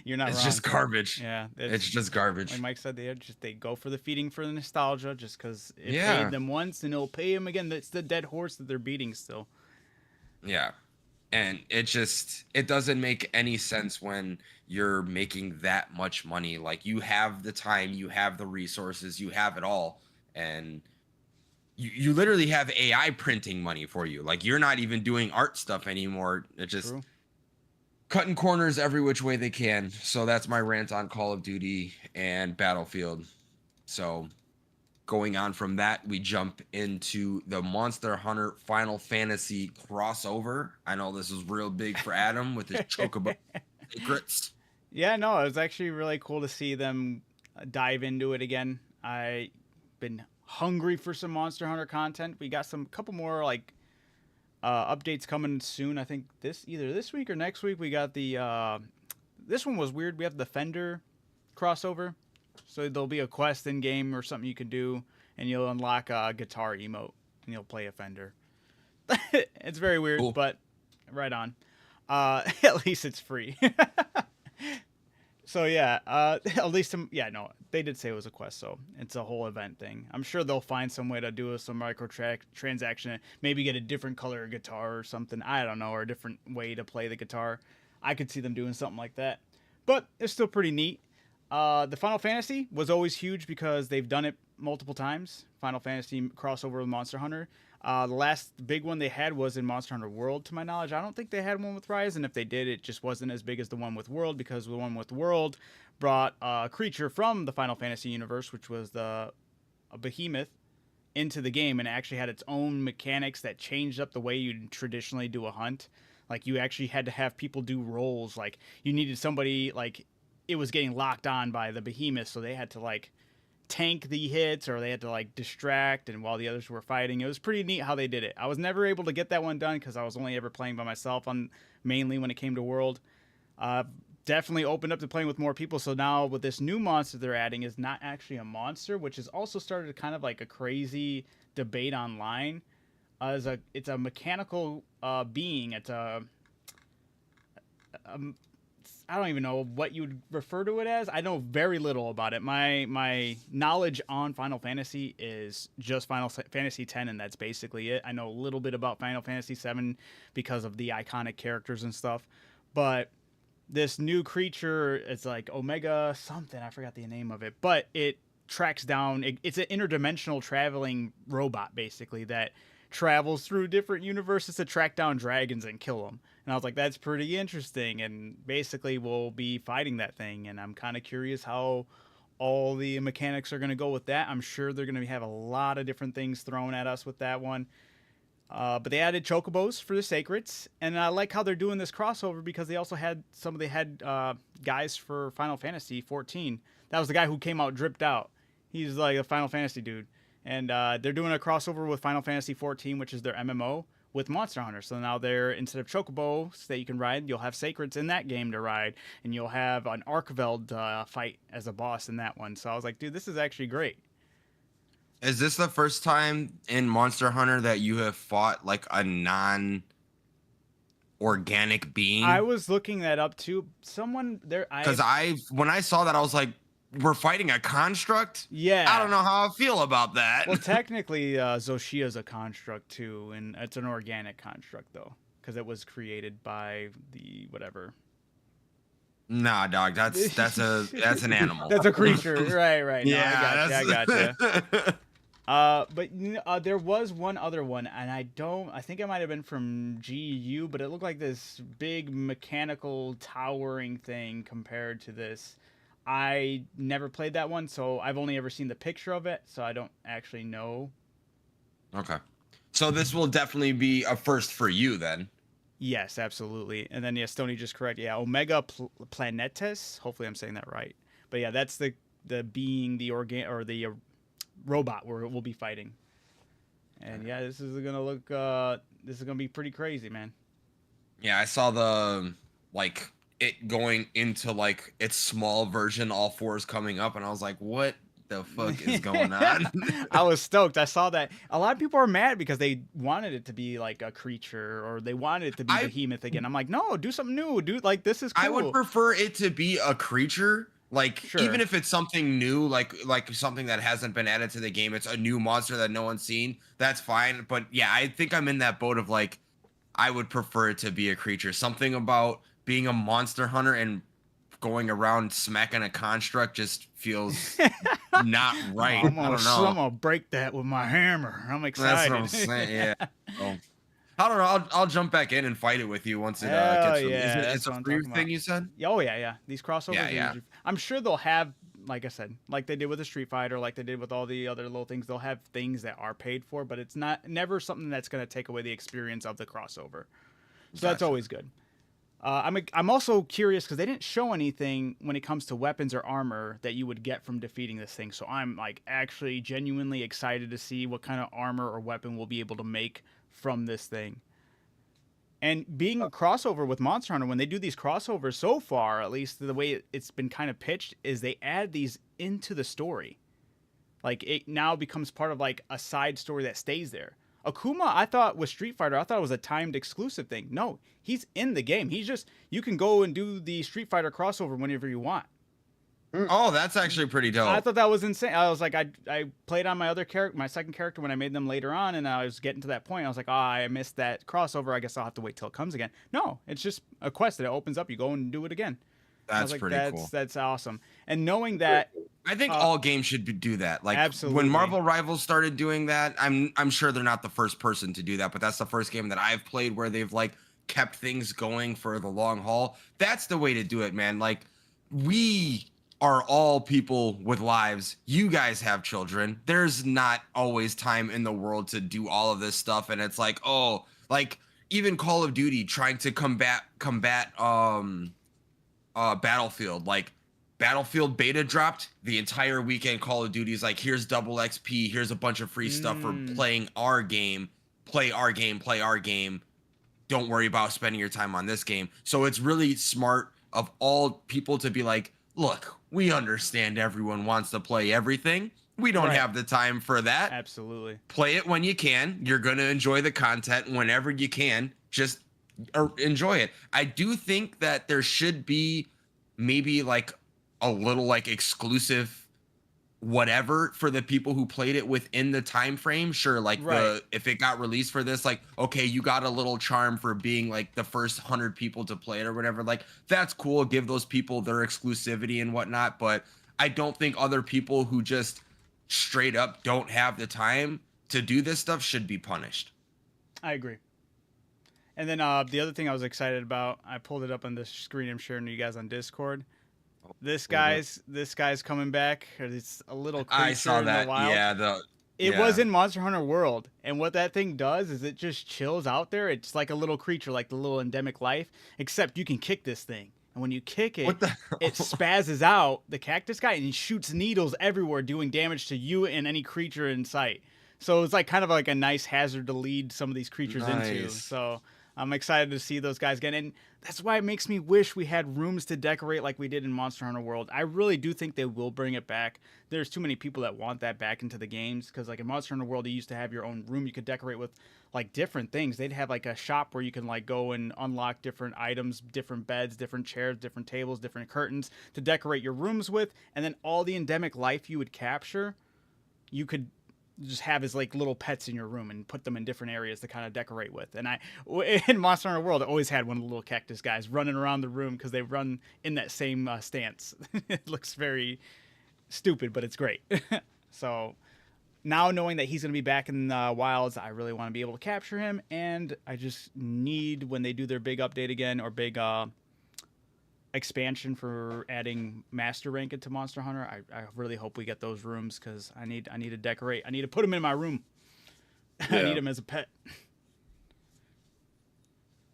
You're not it's wrong. just garbage. Yeah, it's just garbage. Like Mike said, they go for the feeding for the nostalgia, just because it Yeah. paid them once and it'll pay them again. It's the dead horse that they're beating still. Yeah. And it doesn't make any sense when you're making that much money. Like, you have the time, you have the resources, you have it all, and you literally have AI printing money for you. Like, you're not even doing art stuff anymore. It just True. Cutting corners every which way they can. So that's my rant on Call of Duty and Battlefield. So going on from that, we jump into the Monster Hunter Final Fantasy crossover. I know this is real big for Adam with his Chocobo secrets. Yeah, no, it was actually really cool to see them dive into it again. I've been hungry for some Monster Hunter content. We got couple more like updates coming soon. I think either this week or next week. We got the this one was weird. We have the Fender crossover, so there'll be a quest in game or something you can do, and you'll unlock a guitar emote and you'll play a Fender. It's very weird, Cool. but right on. At least it's free. So yeah, at least they did say it was a quest, so it's a whole event thing. I'm sure they'll find some way to do some transaction, maybe get a different color guitar or something. I don't know, or a different way to play the guitar. I could see them doing something like that, but it's still pretty neat. The Final Fantasy was always huge because they've done it multiple times. Final Fantasy crossover with Monster Hunter. The last big one they had was in Monster Hunter World, to my knowledge. I don't think they had one with Rise, and if they did, it just wasn't as big as the one with World, because the one with World brought a creature from the Final Fantasy universe, which was a behemoth, into the game, and it actually had its own mechanics that changed up the way you'd traditionally do a hunt. Like, you actually had to have people do rolls. Like, you needed somebody, like, it was getting locked on by the behemoth, so they had to, like, tank the hits, or they had to, like, distract, and while the others were fighting. It was pretty neat how they did it. I was never able to get that one done because I was only ever playing by myself, mainly when it came to World. Definitely opened up to playing with more people, so now with this new monster they're adding is not actually a monster, which has also started kind of like a crazy debate online. It's a mechanical being. It's I don't even know what you would refer to it as. I know very little about it. My knowledge on Final Fantasy is just Final Fantasy X, and that's basically it. I know a little bit about Final Fantasy VII because of the iconic characters and stuff. But this new creature, it's like Omega something. I forgot the name of it. But it tracks down. It's an interdimensional traveling robot, basically, that travels through different universes to track down dragons and kill them. And I was like, that's pretty interesting. And basically, we'll be fighting that thing. And I'm kind of curious how all the mechanics are going to go with that. I'm sure they're going to have a lot of different things thrown at us with that one. But they added chocobos for the sacreds, and I like how they're doing this crossover because they also had some of the head guys for Final Fantasy 14. That was the guy who came out dripped out. He's like a Final Fantasy dude, and they're doing a crossover with Final Fantasy 14, which is their MMO, with Monster Hunter. So now they're, instead of chocobos that you can ride, you'll have sacreds in that game to ride, and you'll have an Arkveld fight as a boss in that one. So I was like, dude, this is actually great. Is this the first time in Monster Hunter that you have fought like a non-organic being? I was looking that up too. Someone there, Because when I saw that, I was like, we're fighting a construct? Yeah. I don't know how I feel about that. Well, technically, Zoshia's a construct too, and it's an organic construct though, because it was created by the whatever. Nah, dog, that's an animal. That's a creature, right? No, Yeah, I gotcha. But there was one other one, and I think it might have been from GU, but it looked like this big mechanical towering thing compared to this. I never played that one, so I've only ever seen the picture of it, so I don't actually know. Okay. So this will definitely be a first for you then. Yes, absolutely. And then, yeah, Stoney just correct. Yeah, Omega Planetes. Hopefully I'm saying that right. But yeah, that's the being, the robot we'll be fighting. And yeah, this is gonna look this is gonna be pretty crazy, man. Yeah, I saw the like it going into like its small version, all fours coming up, and I was like, what the fuck is going on? I was stoked. I saw that. A lot of people are mad because they wanted it to be like a creature, or they wanted it to be Behemoth again. I'm like, no, do something new, dude. Like, this is cool. I would prefer it to be a creature. Like, Sure. Even if it's something new, like something that hasn't been added to the game, it's a new monster that no one's seen, that's fine. But yeah, I think I'm in that boat of like, I would prefer it to be a creature. Something about being a monster hunter and going around smacking a construct just feels not right. I don't know. I'm gonna break that with my hammer. I'm excited. That's what I'm saying. Yeah. So, I don't know. I'll jump back in and fight it with you once it gets released. Yeah, it's a free thing, you said? Oh yeah. These crossovers. Yeah. I'm sure they'll have, like I said, like they did with the Street Fighter, like they did with all the other little things. They'll have things that are paid for, but it's never something that's going to take away the experience of the crossover. So that's always good. I'm also curious because they didn't show anything when it comes to weapons or armor that you would get from defeating this thing. So I'm like actually genuinely excited to see what kind of armor or weapon we'll be able to make from this thing. And being a crossover with Monster Hunter, when they do these crossovers so far, at least the way it's been kind of pitched, is they add these into the story. Like, it now becomes part of like a side story that stays there. Akuma, I thought with Street Fighter, I thought it was a timed exclusive thing. No, he's in the game. You can go and do the Street Fighter crossover whenever you want. Oh, that's actually pretty dope. I thought that was insane. I was like, I played on my other character, my second character, when I made them later on, and I was getting to that point. I was like, I missed that crossover. I guess I'll have to wait till it comes again. No, it's just a quest that it opens up. You go and do it again. That's pretty cool. That's awesome. And knowing that, I think all games should do that. Like, absolutely. When Marvel Rivals started doing that, I'm sure they're not the first person to do that, but that's the first game that I've played where they've like kept things going for the long haul. That's the way to do it, man. Like, we are all people with lives. You guys have children. There's not always time in the world to do all of this stuff, and it's like, oh, like even Call of Duty trying to combat Battlefield. Like, Battlefield beta dropped the entire weekend. Call of Duty's like, here's double XP, here's a bunch of free stuff for playing our game. Play our game. Don't worry about spending your time on this game. So it's really smart of all people to be like, look, we understand everyone wants to play everything. We don't have the time for that. Absolutely. Play it when you can. You're going to enjoy the content whenever you can. Just enjoy it. I do think that there should be maybe like a little like exclusive whatever for the people who played it within the time frame. Sure, like if it got released for this, like, okay, you got a little charm for being like the first 100 people to play it or whatever. Like, that's cool. Give those people their exclusivity and whatnot. But I don't think other people who just straight up don't have the time to do this stuff should be punished. I agree. And then the other thing I was excited about, I pulled it up on the screen. I'm sharing to you guys on Discord. This guy's coming back. It's a little I creature saw in the that. wild. Yeah, the It was yeah. in Monster Hunter World, and what that thing does is it just chills out there. It's like a little creature, like the little endemic life, except you can kick this thing. And when you kick it, What the it spazzes out the cactus guy and he shoots needles everywhere, doing damage to you and any creature in sight. So it's like kind of like a nice hazard to lead some of these creatures into. Nice. So I'm excited to see those guys again. And that's why it makes me wish we had rooms to decorate like we did in Monster Hunter World. I really do think they will bring it back. There's too many people that want that back into the games because like in Monster Hunter World, you used to have your own room you could decorate with like different things. They'd have like a shop where you can like go and unlock different items, different beds, different chairs, different tables, different curtains to decorate your rooms with, and then all the endemic life you would capture, you could just have as like little pets in your room and put them in different areas to kind of decorate with. And I in Monster Hunter World, I always had one of the little cactus guys running around the room because they run in that same stance. It looks very stupid, but it's great. So now knowing that he's going to be back in the wilds, I really want to be able to capture him. And I just need, when they do their big update again or big expansion for adding master rank into Monster Hunter, I really hope we get those rooms because I need to decorate. I need to put him in my room. I need him as a pet.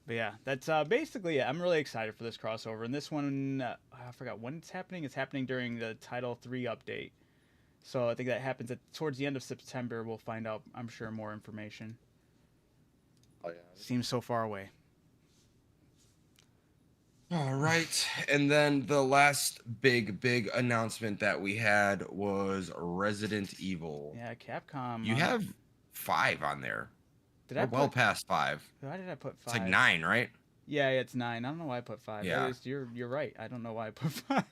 But yeah, that's basically it. I'm really excited for this crossover. And this one, I forgot when it's happening. It's happening during the Title 3 update. So I think that happens towards the end of September. We'll find out, I'm sure, more information. Oh, yeah. Seems so far away. All right. And then the last big announcement that we had was Resident Evil. Yeah, Capcom. You have 5 on there. Did We're I well put, past 5. why did I put 5? It's like 9, right? Yeah, it's 9. I don't know why I put 5. Yeah. You're right. I don't know why I put 5.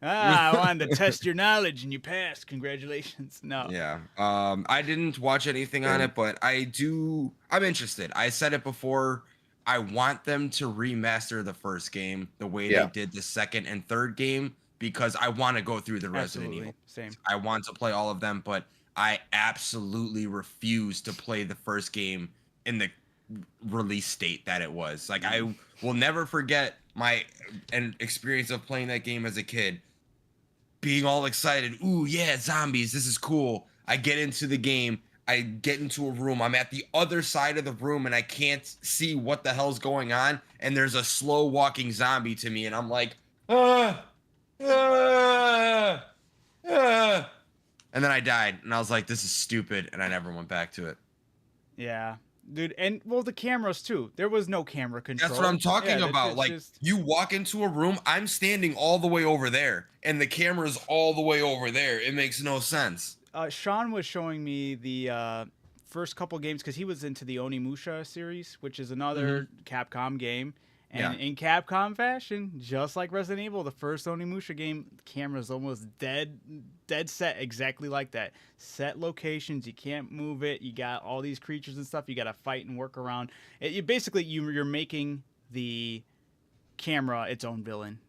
I wanted to test your knowledge and you passed. Congratulations. No. Yeah. I didn't watch anything on it, but I'm interested. I said it before. I want them to remaster the first game the way they did the second and third game because I want to go through the Resident Evil. Same. I want to play all of them, but I absolutely refuse to play the first game in the release state that it was. Like I will never forget my experience of playing that game as a kid, being all excited. Ooh, yeah, zombies. This is cool. I get into the game. I get into a room. I'm at the other side of the room and I can't see what the hell's going on. And there's a slow walking zombie to me. And I'm like, ah. And then I died. And I was like, this is stupid. And I never went back to it. Yeah. Dude, and well, the cameras too. There was no camera control. That's what I'm talking Yeah, about. it's Like, just... you walk into a room, I'm standing all the way over there, and the camera's all the way over there. It makes no sense. Sean was showing me the first couple games because he was into the Onimusha series, which is another Capcom game. And in Capcom fashion, just like Resident Evil, the first Onimusha game, the camera's almost dead set exactly like that. Set locations, you can't move it. You got all these creatures and stuff you got to fight and work around. You're making the camera its own villain.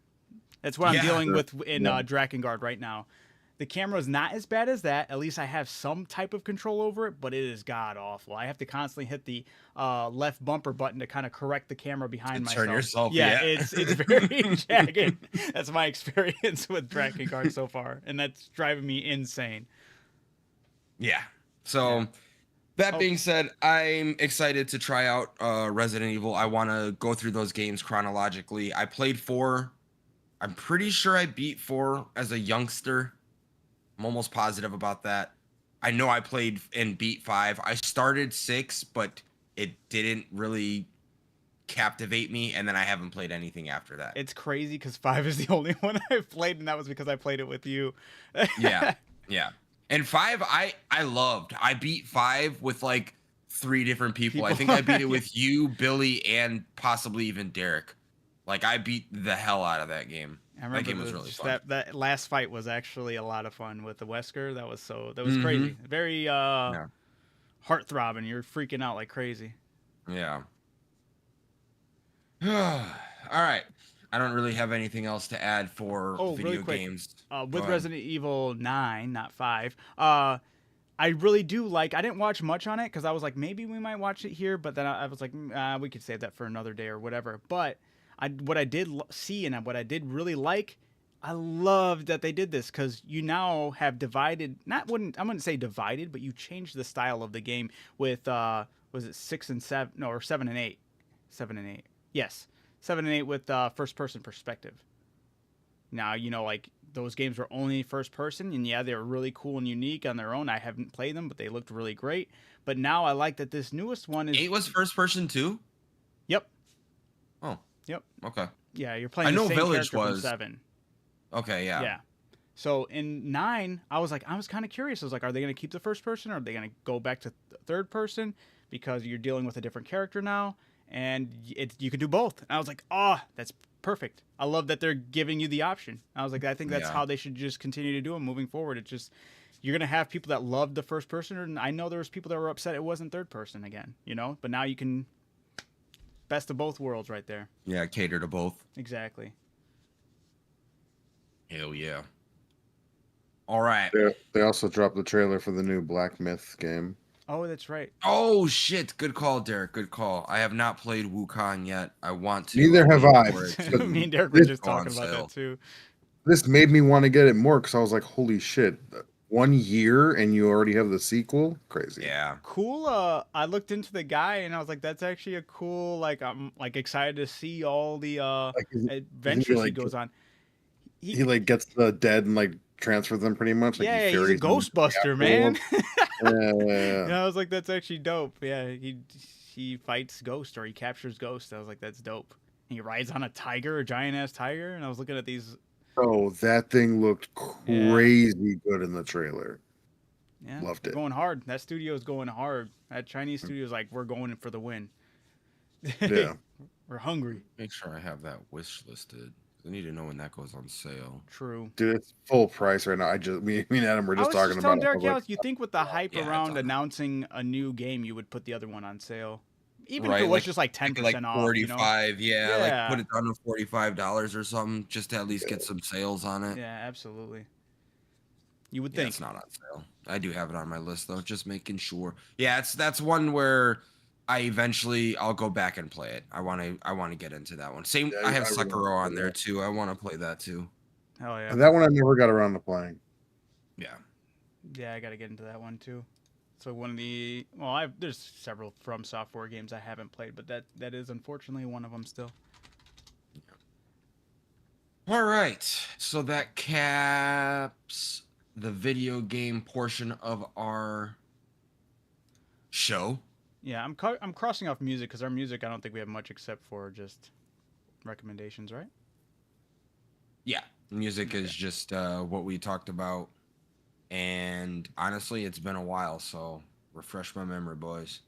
That's what I'm dealing with in Drakengard right now. The camera is not as bad as that. At least I have some type of control over it, but it is god awful. I have to constantly hit the left bumper button to kind of correct the camera behind myself. Turn yourself. Yeah, it's very jagged. That's my experience with Drakengard so far, and that's driving me insane. Yeah. So that being said, I'm excited to try out Resident Evil. I want to go through those games chronologically. I played 4. I'm pretty sure I beat 4 as a youngster. I'm almost positive about that. I know I played and beat 5. I started 6, but it didn't really captivate me, and then I haven't played anything after that. It's crazy because 5 is the only one I've played, and that was because I played it with you. Yeah. And 5, I loved. I beat 5 with like 3 different people. I think I beat it with you, Billy, and possibly even Derek. Like, I beat the hell out of that game. I remember that game was really fun. That last fight was actually a lot of fun with the Wesker. That was crazy. Very heart-throbbing. You're freaking out like crazy. Yeah. All right. I don't really have anything else to add for video games. With Resident Evil 9, not 5, I I really do like. I didn't watch much on it because I was like, maybe we might watch it here, but then I was like, we could save that for another day or whatever. But what I did see and what I did really like, I loved that they did this because you now have divided. I wouldn't say divided, but you changed the style of the game with was it 6 and 7? No, or 7 and 8. 7 and 8. Yes, 7 and 8 with first person perspective. Now, like those games were only first person, and yeah, they were really cool and unique on their own. I haven't played them, but they looked really great. But now I like that this newest one is 8 was first person too? Yep. Oh. Yep. Okay. Yeah, you're playing I know the same Village character from was 7. Okay, yeah. Yeah. So in 9, I was kind of curious. I was like, are they going to keep the first person or are they going to go back to third person because you're dealing with a different character now and you can do both. And I was like, "Oh, that's perfect. I love that they're giving you the option." I was like, I think that's how they should just continue to do it moving forward. It's just you're going to have people that love the first person, and I know there was people that were upset it wasn't third person again, but now you can best of both worlds right there. Yeah, cater to both. Exactly. Hell yeah. All right. They also dropped the trailer for the new Black Myth game. Oh, that's right. Oh shit! Good call, Derek. Good call. I have not played Wukong yet. I want to. Neither have I. But Me and Derek were just go on talking about sale. that too. This made me want to get it more because I was like, "Holy shit! 1 year and you already have the sequel? Crazy." Yeah. Cool. I looked into the guy and I was like, that's actually a cool. Like, I'm like excited to see all the adventures he goes on. He like gets the dead and like transfers them pretty much. Like, yeah, he's a Ghostbuster, man. Yeah. I was like, that's actually dope. Yeah, he fights ghosts or he captures ghosts. I was like, that's dope. He rides on a tiger, a giant ass tiger, and I was looking at these. Oh, that thing looked crazy good in the trailer. Yeah, loved it. Going hard. That studio is going hard. That Chinese studio is like, we're going for the win. Yeah, we're hungry. Make sure I have that wish listed. I need to know when that goes on sale. True. dude, it's full price right now. Me and Adam were just talking about Derek, it. you think with the hype around announcing a new game, you would put the other one on sale, even if it was just like 10% off. 45, like put it down to $45 or something, just to at least get some sales on it. Yeah, absolutely. You would think it's not on sale. I do have it on my list though, just making sure. Yeah, that's one where I'll go back and play it. I want to get into that one. Same. I have Sekiro on there too. I want to play that too. Hell yeah. And that one I never got around to playing. Yeah. Yeah, I got to get into that one too. So one of the there's several From Software games I haven't played, but that is unfortunately one of them still. All right. So that caps the video game portion of our show. Yeah, I'm crossing off music because our music I don't think we have much except for just recommendations, right? Yeah, music is just what we talked about, and honestly, it's been a while, so refresh my memory, boys.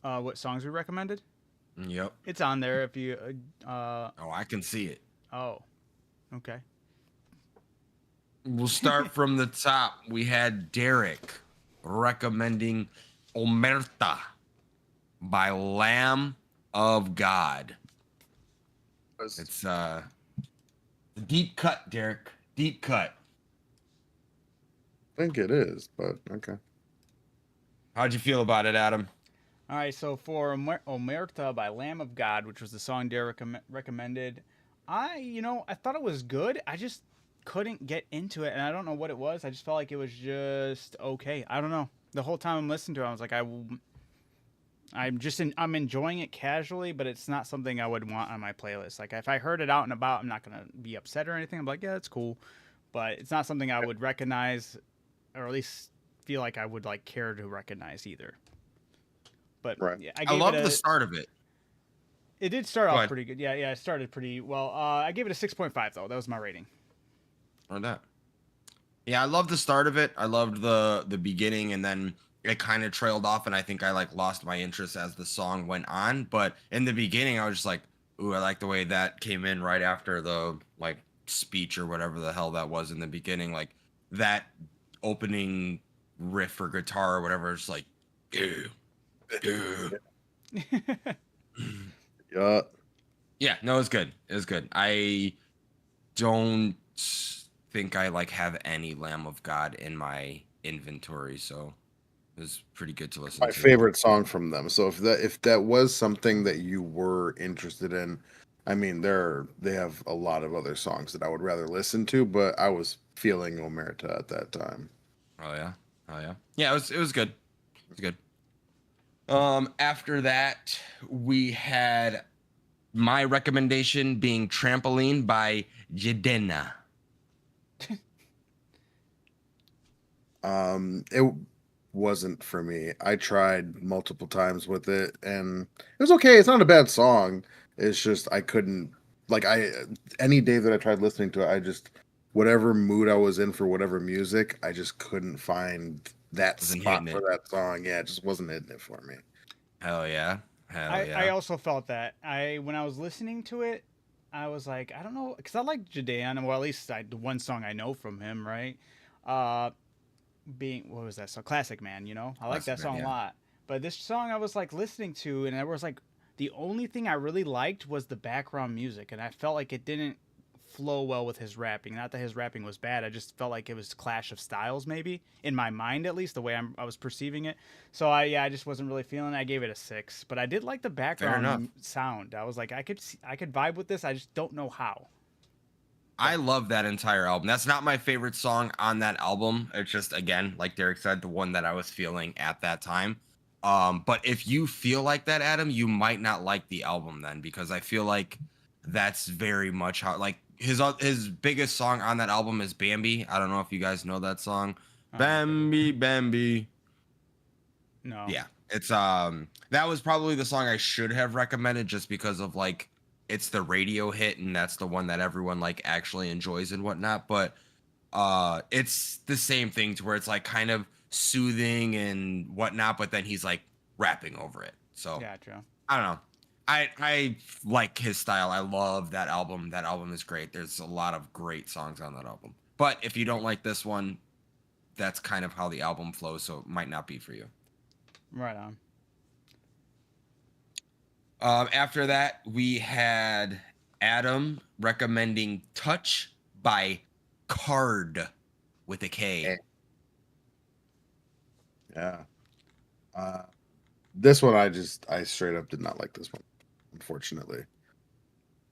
What songs we recommended? Yep, it's on there. If you oh, I can see it. Oh, okay. We'll start from the top. We had Derek recommending Omerta by Lamb of God. It's deep cut, Derek. Deep cut. I think it is, but okay. How'd you feel about it, Adam? All right, so for Omerta by Lamb of God, which was the song Derek recommended, I thought it was good. I just couldn't get into it, and I don't know what it was. I just felt like it was just okay. I don't know. The whole time I'm listening to it, I was like, I'm enjoying it casually, but it's not something I would want on my playlist. Like if I heard it out and about, I'm not gonna be upset or anything. I'm like, yeah, it's cool, but it's not something I would recognize, or at least feel like I would like care to recognize either. But yeah, I love the start of it. It did start off pretty good. Yeah, it started pretty well. I gave it a 6.5 though. That was my rating. Or that. Yeah, I love the start of it. I loved the beginning, and then it kind of trailed off, and I think I like lost my interest as the song went on. But in the beginning, I was just like, ooh, I like the way that came in right after the like speech or whatever the hell that was in the beginning. Like that opening riff or guitar or whatever. It's like, ew. Yeah, no, it's good. It was good. I don't think I like have any Lamb of God in my inventory, so it was pretty good to listen My to. favorite song from them. So if that was something that you were interested in, I mean, they have a lot of other songs that I would rather listen to, but I was feeling Omerta at that time. Oh yeah, oh yeah, yeah. It was good. It was good. After that, we had my recommendation being Trampoline by Jedena. It wasn't for me. I tried multiple times with it, and it was okay. It's not a bad song. It's just I couldn't like I any day that I tried listening to it, I just whatever mood I was in for whatever music, I just couldn't find that Wasn't spot hitting for it. that song. Yeah, it just wasn't hitting it for me. Hell yeah, hell I yeah. also felt that. When I was listening to it, I was like, I don't know, because I like Jadan, well, at least the one song I know from him, right? Uh, being what was that song? Classic Man, you know, I like that Classic Man, song a yeah. lot. But this song I was like listening to, and I was like, the only thing I really liked was the background music, and I felt like it didn't flow well with his rapping. Not that his rapping was bad, I just felt like it was a clash of styles, maybe in my mind at least, the way I was perceiving it. So I just wasn't really feeling it. I gave it a 6, but I did like the Fair enough. background sound. I was like, I could vibe with this. I just don't know how. I love that entire album. That's not my favorite song on that album. It's just, again, like Derek said, the one that I was feeling at that time. But if you feel like that, Adam, you might not like the album then, because I feel like that's very much how, like, his biggest song on that album is Bambi. I don't know if you guys know that song. I don't know if I do. Bambi, Bambi. No. Yeah, it's that was probably the song I should have recommended, just because of like it's the radio hit and that's the one that everyone like actually enjoys and whatnot. But it's the same thing to where it's like kind of soothing and whatnot, but then he's like rapping over it. So Gotcha. I don't know. I like his style. I love that album. That album is great. There's a lot of great songs on that album. But if you don't like this one, that's kind of how the album flows, so it might not be for you. Right on. After that, we had Adam recommending Touch by Card with a K. Yeah. This one I straight up did not like this one, unfortunately.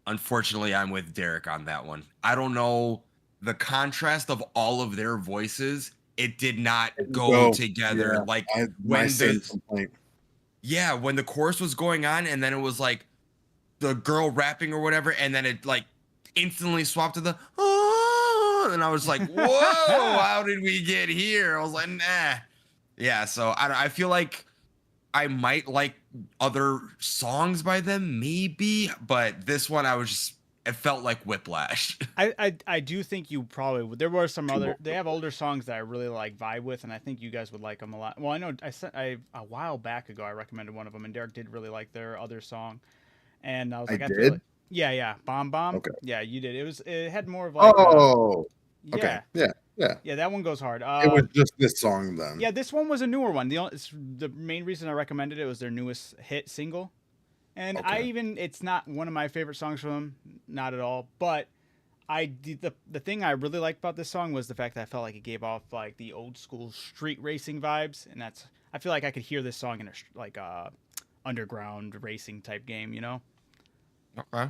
Unfortunately, I'm with Derek on that one. I don't know, the contrast of all of their voices, it did not go together. Yeah, Like my when same the complaint. yeah, when the chorus was going on and then it was like the girl rapping or whatever, and then it like instantly swapped to the oh, and I was like, whoa, how did we get here? I was like, nah. Yeah, so I feel like I might like other songs by them, maybe, but this one I was just, it felt like whiplash. I do think you probably would. There were some Too other. long. They have older songs that I really like vibe with, and I think you guys would like them a lot. Well, I know I a while back ago I recommended one of them, and Derek did really like their other song, and I was I like, I feel did? like, yeah, Bomb Bomb. Okay. Yeah, you did. It had more of like, Oh, okay. yeah, Yeah. that one goes hard. It was just this song then. Yeah, this one was a newer one. The main reason I recommended it was their newest hit single. And Okay. it's not one of my favorite songs from them, not at all. But the thing I really liked about this song was the fact that I felt like it gave off like the old school street racing vibes, and I feel like I could hear this song in a underground racing type game, you know. Okay.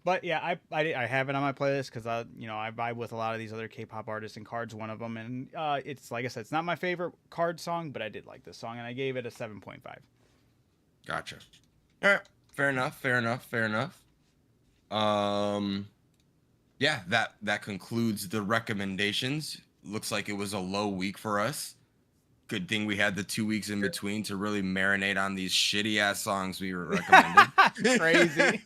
But yeah, I have it on my playlist because I vibe with a lot of these other K-pop artists, and Card's one of them. And it's like I said, it's not my favorite Card song, but I did like this song, and I gave it a 7.5. Gotcha. All right. Fair enough. Yeah, that concludes the recommendations. Looks like it was a low week for us. Good thing we had the 2 weeks in between to really marinate on these shitty ass songs we were recommending. Crazy.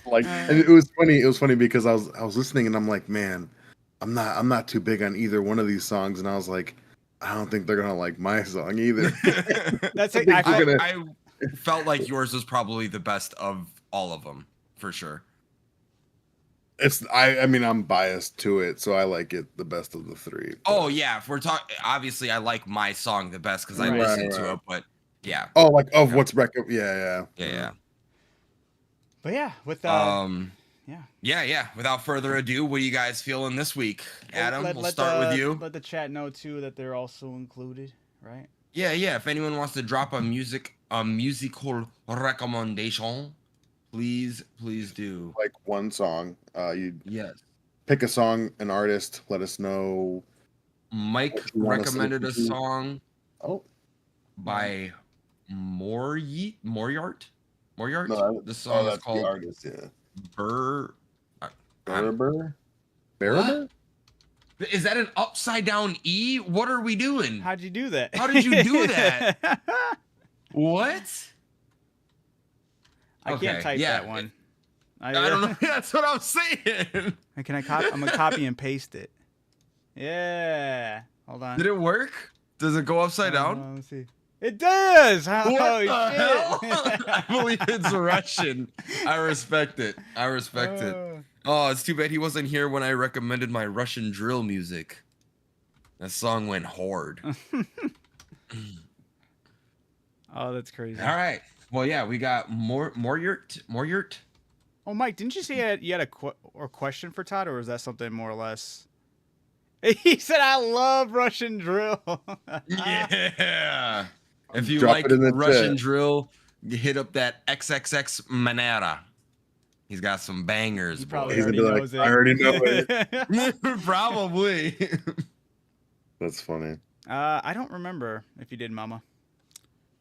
Like, and it was funny. It was funny because I was listening and I'm like, man, I'm not too big on either one of these songs, and I was like, I don't think they're gonna like my song either. That's I it. think we're gonna- I felt like yours was probably the best of all of them, for sure. I mean, I'm biased to it, so I like it the best of the three. Oh yeah, if we're talking, obviously I like my song the best because I Right. listened to Right. it. But yeah, Oh, like of Yeah. what's record? Yeah. yeah. But yeah, with Um, Yeah. Without further ado, what are you guys feeling this week? Adam, we'll let start with you. Let the chat know too that they're also included, right? Yeah. If anyone wants to drop a musical recommendation, please do. Like one song. You Yes. pick a song, an artist. Let us know. Mike What you want us to recommended a listen to. song Oh by Moriart. no, The song is that's the called artist. Yeah. Burr. Baraber? What? Is that an upside down E? What are we doing? How'd you do that? How did you do that? What? I can't type that one. I don't know. That's what I'm saying. Can I copy? I'm gonna copy and paste it. Yeah. Hold on. Did it work? Does it go upside down? Let's see. It does. What Oh the hell? shit! I believe it's Russian. I respect it. Oh, it's too bad he wasn't here when I recommended my Russian drill music. That song went hard. Oh, that's crazy. All right. Well, yeah, we got Moriart. Oh, Mike, didn't you say you had a question for Todd, or was that something more or less? He said, "I love Russian drill." Yeah. If you Drop like it in the Russian chat. drill, you hit up that XXX Manera. He's got some bangers. He probably boy. He's gonna already be like, knows it. "I already know it." Probably. That's funny. I don't remember if you did, Mama.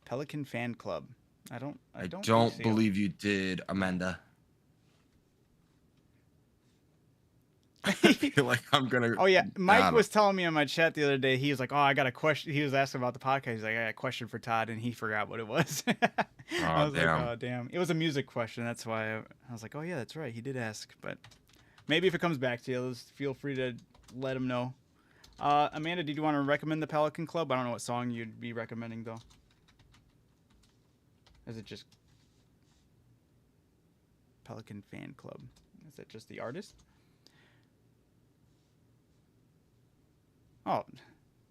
Pelican Fan Club. I don't don't believe you did, Amanda. I feel like I'm gonna. Oh yeah, Mike was telling me in my chat the other day. He was like, "Oh, I got a question." He was asking about the podcast. He's like, "I got a question for Todd," and he forgot what it was. I was like, "Oh damn!" It was a music question. That's why I was like, "Oh yeah, that's right. He did ask." But maybe if it comes back to you, feel free to let him know. Amanda, did you want to recommend the Pelican Club? I don't know what song you'd be recommending though. Is it just Pelican Fan Club? Is it just the artist? Oh.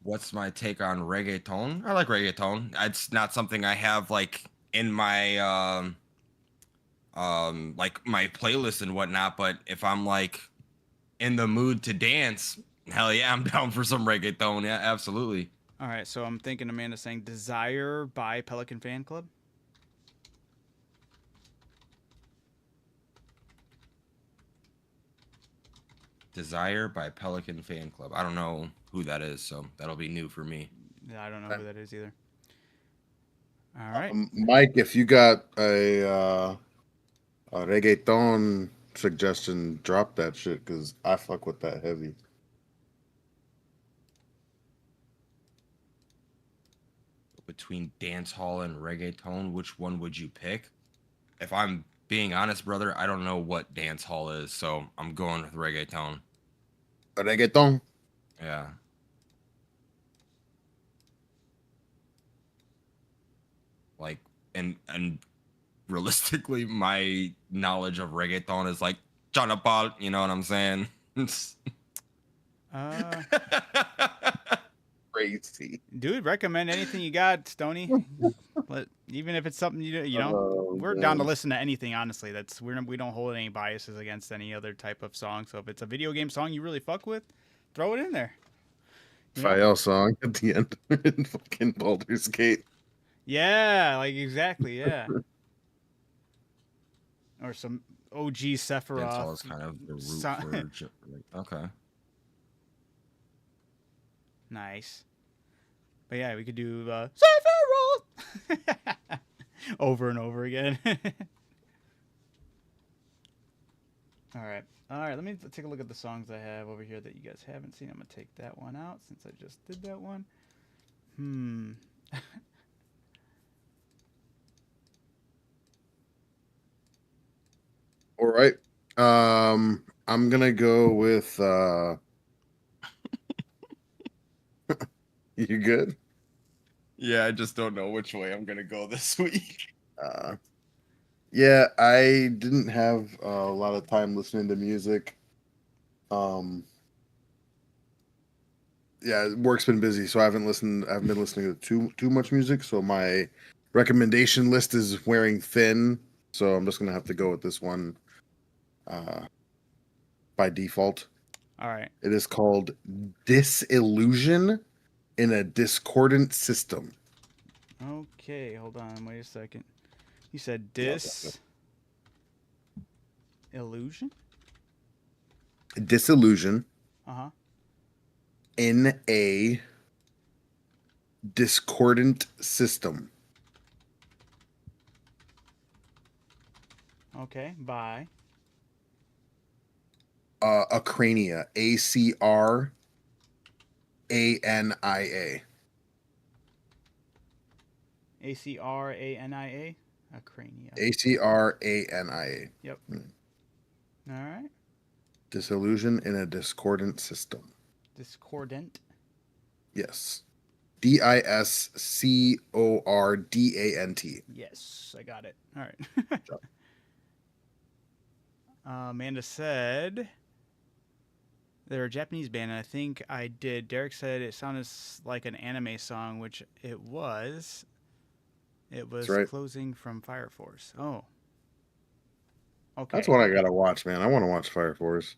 What's my take on reggaeton? I like reggaeton. It's not something I have like in my like my playlist and whatnot, but if I'm like in the mood to dance, hell yeah, I'm down for some reggaeton. Yeah, absolutely. All right, so I'm thinking Amanda's saying Desire by Pelican Fan Club. Desire by Pelican Fan Club. I don't know who that is, so that'll be new for me. Yeah, I don't know who that is either. All right, Mike, if you got a reggaeton suggestion, drop that shit because I fuck with that heavy. Between dance hall and reggaeton, which one would you pick? If I'm being honest, brother, I don't know what dance hall is, so I'm going with reggaeton. Reggaeton? Yeah. Like, and realistically, my knowledge of reggaeton is like John Paul, you know what I'm saying? Crazy. dude, recommend anything you got, Stony. Even if it's something you know, we're down to listen to anything. Honestly, we don't hold any biases against any other type of song. So if it's a video game song you really fuck with, throw it in there. Fael song at the end in fucking Baldur's Gate. Yeah, like exactly, yeah. Or some OG Sephiroth. Dance hall is kind of the root for okay. Nice. But yeah, we could do Sephiroth over and over again. All right. Let me take a look at the songs I have over here that you guys haven't seen. I'm gonna take that one out since I just did that one. All right. I'm gonna go with you good? Yeah, I just don't know which way I'm gonna go this week. Yeah, I didn't have a lot of time listening to music. Yeah, work's been busy, so I haven't been listening to too much music. So my recommendation list is wearing thin. So I'm just gonna have to go with this one. by default. All right. It is called Disillusion in a Discordant System. Okay, hold on. Wait a second. You said Yeah, illusion? Disillusion Uh-huh. in a Discordant System. Okay, bye. Acrania. ACRANIA. ACRANIA? Acrania. ACRANIA. Yep. All right. Disillusion in a Discordant System. Discordant. Yes. DISCORDANT. Yes, I got it. All right. Amanda said they're a Japanese band, and I think I did. Derek said it sounded like an anime song, which it was. It was right. Closing from Fire Force. Oh. Okay. That's what I gotta watch, man. I want to watch Fire Force.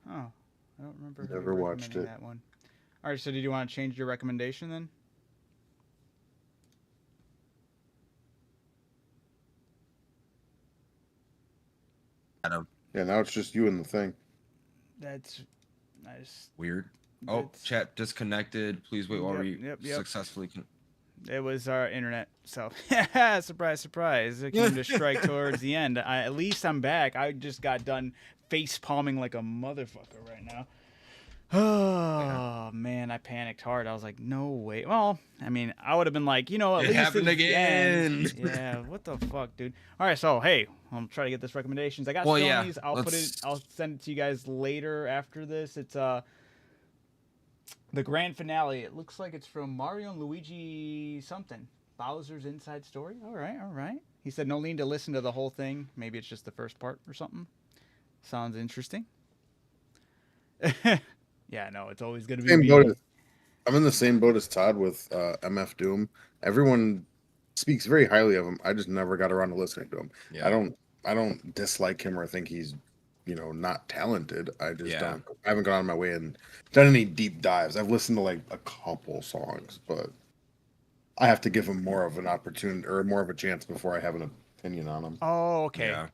Oh, I don't remember Never watched recommending it. that one. All right, so did you want to change your recommendation then? Adam. Yeah, now it's just you and the thing. That's nice. Weird. Oh, That's- chat disconnected. Please wait while Yep, we yep. successfully It was our internet, so surprise, surprise. It came to strike towards the end. At least I'm back. I just got done face palming like a motherfucker right now. Oh man, I panicked hard. I was like, no way. Well, I mean, I would have been like, at It least happened it's the end. again. Yeah, what the fuck, dude. All right, so hey, I'll try to get this recommendations. I got Well, Sony's. yeah, I'll put it. let's- I'll send it to you guys later after this. It's the grand finale. It looks like it's from Mario and Luigi something. Bowser's Inside Story. All right, all right. He said no need to listen to the whole thing. Maybe it's just the first part or something. Sounds interesting. Yeah, no, it's always gonna be Same me. boat as, I'm in the same boat as Todd with MF Doom. Everyone speaks very highly of him. I just never got around to listening to him. Yeah. I don't dislike him or think he's not talented. I just Yeah. don't. I haven't gone on my way and done any deep dives. I've listened to like a couple songs, but I have to give him more of an opportunity or more of a chance before I have an opinion on him. Oh, okay. Yeah.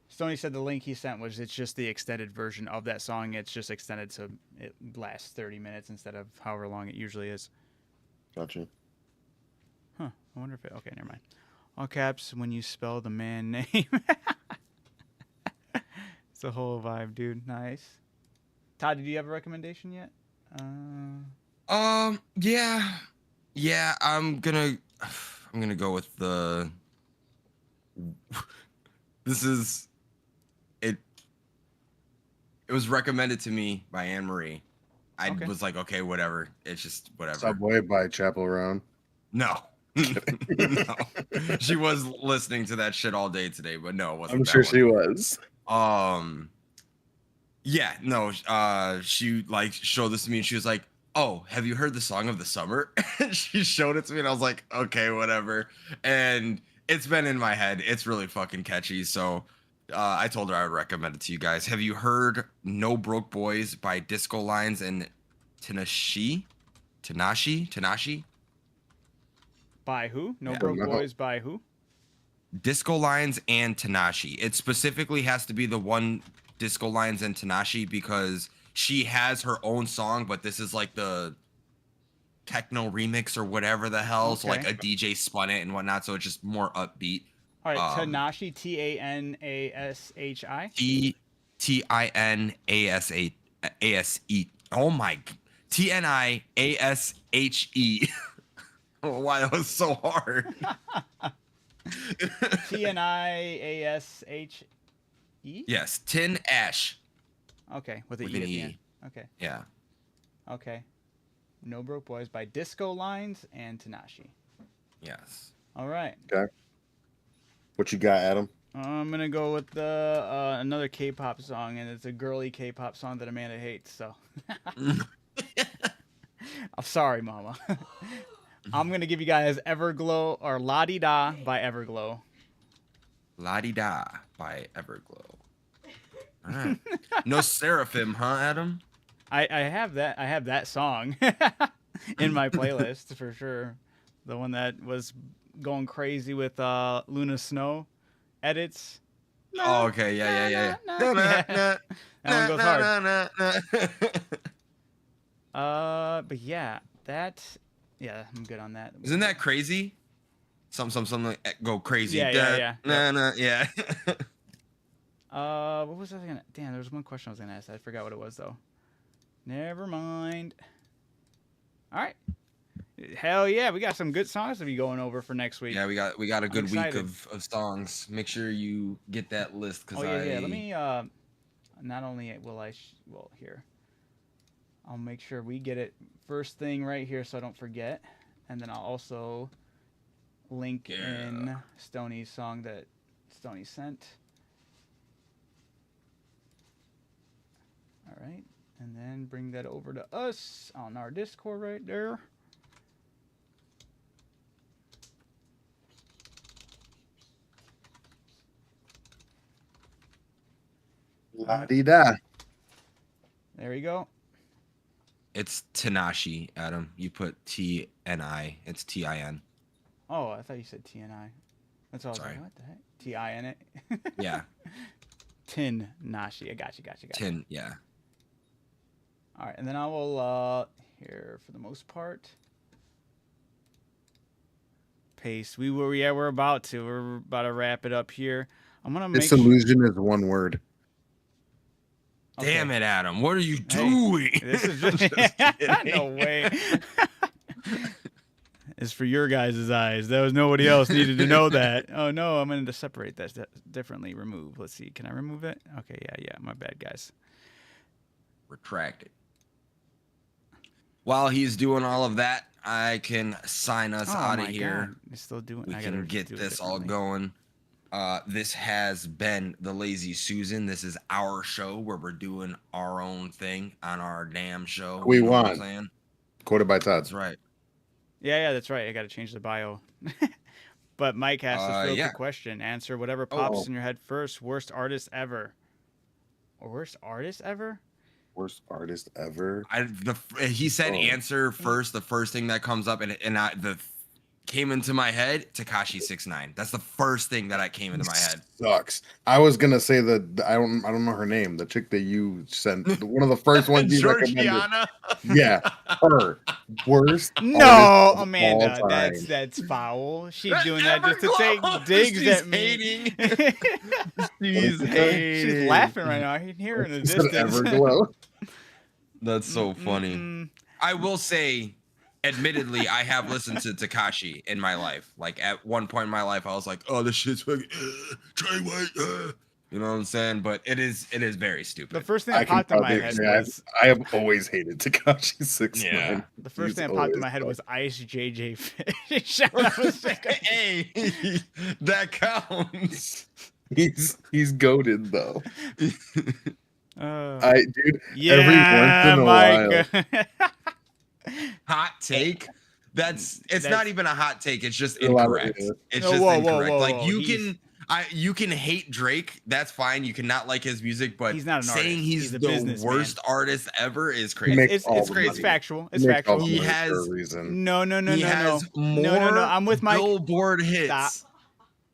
Stoney said the link he sent was it's just the extended version of that song. It's just extended so it lasts 30 minutes instead of however long it usually is. Gotcha. Huh. I wonder if it... Okay, never mind. All caps when you spell the man name. It's a whole vibe, dude. Nice. Todd, did you have a recommendation yet? Yeah, I'm gonna go with the this is it was recommended to me by Anne Marie. I Okay. was like, okay, whatever. It's just whatever. Subway by Chapel Roan. No. No. She was listening to that shit all day today, but no, it wasn't. I'm that sure one. she was. Yeah, no, she like showed this to me and she was like, oh, have you heard the song of the summer? She showed it to me and I was like, okay, whatever. And it's been in my head. It's really fucking catchy. So I told her I would recommend it to you guys. Have you heard No Broke Boys by Disco Lines and Tanashi? By who? No Yeah. Broke No. Boys by who? Disco Lines and Tanashi. It specifically has to be the one Disco Lines and Tanashi because she has her own song, but this is like the techno remix or whatever the hell. So like Okay. a DJ spun it and whatnot. So it's just more upbeat. All right, Tanashi. Tanashi, Tanashi. Tinashe. Oh my. Tniashe. Oh, why that was so hard. Tniashe. Yes, Tin Ash. Okay, with the With E an at the E. end. Okay, Yeah. okay. No Broke Boys by Disco Lines and Tanashi. Yes. All right. What you got, Adam? I'm gonna go with the another K-pop song, and it's a girly K-pop song that Amanda hates. So, I'm sorry, Mama. I'm gonna give you guys Everglow or La Di Da by Everglow. La Di Da by Everglow. All right. No Seraphim, huh, Adam? I have that. I have that song in my playlist for sure. The one that was going crazy with Luna Snow edits. Oh, okay. Yeah. Yeah. Nah, That one goes hard. nah. But yeah, I'm good on that. Isn't that crazy? Something like go crazy. Yeah. Yeah. What was I gonna? Damn, there was one question I was gonna ask. I forgot what it was though. Never mind. All right. Hell yeah, we got some good songs to be going over for next week. Yeah, we got a good week excited. of songs. Make sure you get that list because Yeah. Let me. Not only will well here. I'll make sure we get it first thing right here so I don't forget, and then I'll also link in Stoney's song that Stoney sent. All right, and then bring that over to us on our Discord right there. La-di-da. There we go. It's Tanashi, Adam. You put T-N-I. It's T-I-N. Oh, I thought you said TNI. That's all. I was like, what the heck? T-I in it? Yeah. Tin Nashi. I got you. Tin, yeah. All right, and then I will, here for the most part, paste. We're about to. We're about to wrap it up here. I'm going to make Disillusion is one word. Okay. Damn it, Adam. What are you doing? This is just no way. It's for your guys' eyes. There was nobody else needed to know that. Oh no, I'm going to separate that differently. Remove. Let's see. Can I remove it? Okay, yeah. My bad, guys. Retract it. While he's doing all of that, I can sign us out of here. God. It's still doing. We I can gotta get do it this all differently. going. This has been the Lazy Susan. This is our show where we're doing our own thing on our damn show. We you know won. what I'm saying? Quoted by Todd. That's right. Yeah, that's right. I got to change the bio. But Mike asked this real quick question. Answer whatever pops in your head first. Worst artist ever. Or worst artist ever? Worst artist ever. He said answer first. The first thing that comes up came into my head. Tekashi 6ix9ine. That's the first thing that came into my head. Sucks. I was gonna say that I don't know her name. The chick that you sent. One of the first ones you recommended. Georgiana. Yeah, her worst. No, Amanda, that's foul. She's doing that just to take digs She's at me. hating. She's hating. She's laughing right now. I can hear her in the distance. Everglow. That's so funny. I will say, admittedly, I have listened to Tekashi in my life. Like at one point in my life, I was like, "Oh, this shit's fucking Trey White." You know what I'm saying? But it is very stupid. The first thing that popped in my head was I have always hated Tekashi 6ix9ine. Yeah. The first thing that popped in my head was Ice JJ Fish. Hey, that counts. He's goated though. Dude, yeah, every once in a while. Hot take. That's not even a hot take. It's just A lot of incorrect. it is. It's No, just whoa, incorrect. whoa, Like whoa. you can hate Drake. That's fine. You cannot like his music, but He's not an saying artist. he's He's a the businessman. worst artist ever is He crazy. makes all It's the crazy. money. It's factual. It's He makes all factual. the He money has for a reason. No. He has more No. I'm with Mike. Billboard hits. Stop.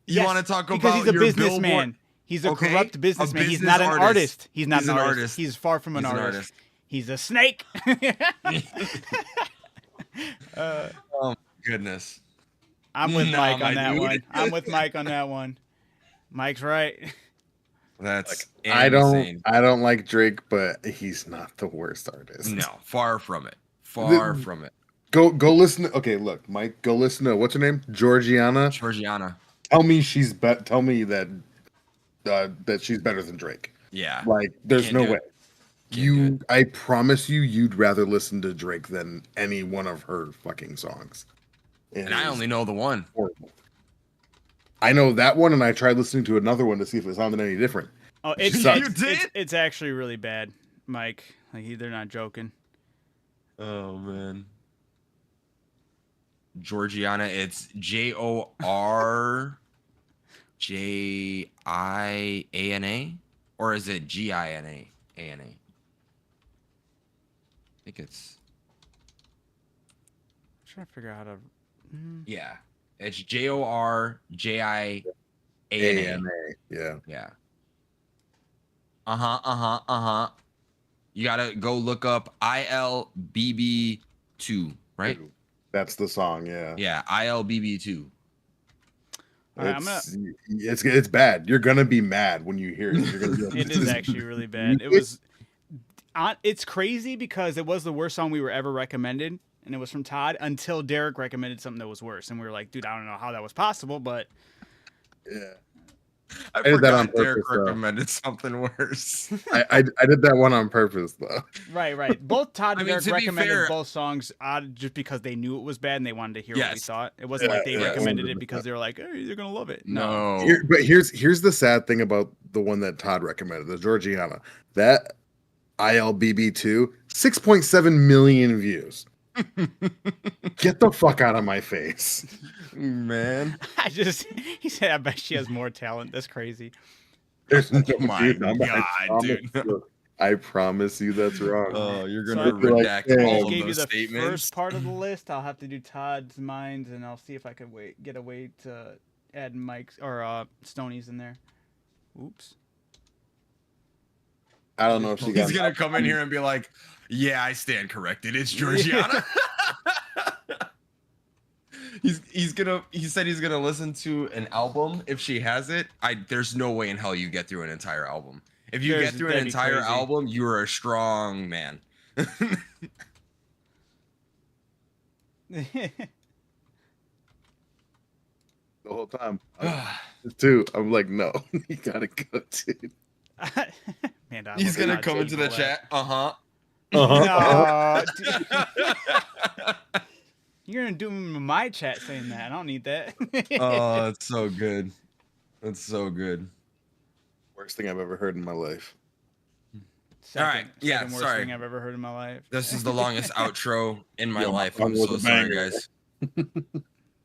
You Yes, want to talk because about he's a your businessman. Billboard? He's a Okay, corrupt businessman. He's business not an artist. He's not He's an an artist. artist. He's far from an He's an artist. artist. He's a snake. Oh my goodness. I'm with Nah, Mike my on that dude. one. I'm with Mike on that one. Mike's right. That's I insane. don't like Drake, but he's not the worst artist. No, far from it. Far from it. Go listen. Okay, look, Mike. Go listen to what's her name, Georgiana. Tell me Tell me that that she's better than Drake. Yeah. Like, there's Can't no do way. it. I promise you'd rather listen to Drake than any one of her fucking songs. And I only know the one. Horrible. I know that one, and I tried listening to another one to see if it sounded any different. Oh, You did? It's actually really bad, Mike. Like they're not joking. Oh man. Georgiana, it's Jor. J-I-A-N-A? Or is it G-I-N-A? A-N-A? I think it's... I'm trying to figure out how to. Yeah. It's Jorjiana. A-N-A. Yeah. Yeah. You gotta go look up ILBB2, right? That's the song, yeah. Yeah, ILBB2. All right, I'm gonna. It's bad. You're gonna be mad when you hear it. You're gonna be like, It "This is is actually really bad. It was. It's crazy because it was the worst song we were ever recommended, and it was from Todd until Derek recommended something that was worse, and we were like, dude, I don't know how that was possible, but Yeah. I did that on forgot Derek purpose, though. recommended something worse. I did that one on purpose though. right. Both Todd and I mean, Derek to be recommended fair- both songs just because they knew it was bad and they wanted to hear what we Yes. thought. It wasn't Yeah, like they yeah, recommended it 100%. because they were like, hey, you're gonna love it. No. But here's the sad thing about the one that Todd recommended, the Georgiana. That ILBB2, 6.7 million views. Get the fuck out of my face. Man. He said, I bet she has more talent. That's crazy. There's no My dude, I God, promise dude. you- I promise you that's wrong. Oh, you're So gonna I feel like, redact yeah. I all just of gave you those the statements. first part of the list. I'll have to do Todd's minds, and I'll see if I could get a way to add Mike's or Stoney's in there. Oops. I don't know if she got He's gonna come in here and be like, "Yeah, I stand corrected. It's Georgiana." He said he's gonna listen to an album if she has it. There's no way in hell you get through an entire album. If you get through an that'd be entire crazy. album, you are a strong man. the whole time. Too. I'm like, no, you gotta go, dude. Man, I He's love gonna Todd come into the Siegel, chat. Uh-huh. No, dude. You're gonna do me in my chat saying that. I don't need that. Oh, it's so good. It's so good. Worst thing I've ever heard in my life. Second, All right, yeah, second worst sorry. thing I've ever heard in my life. This is the longest outro in my Yo, my life. phone I'm was so a sorry, banger. guys.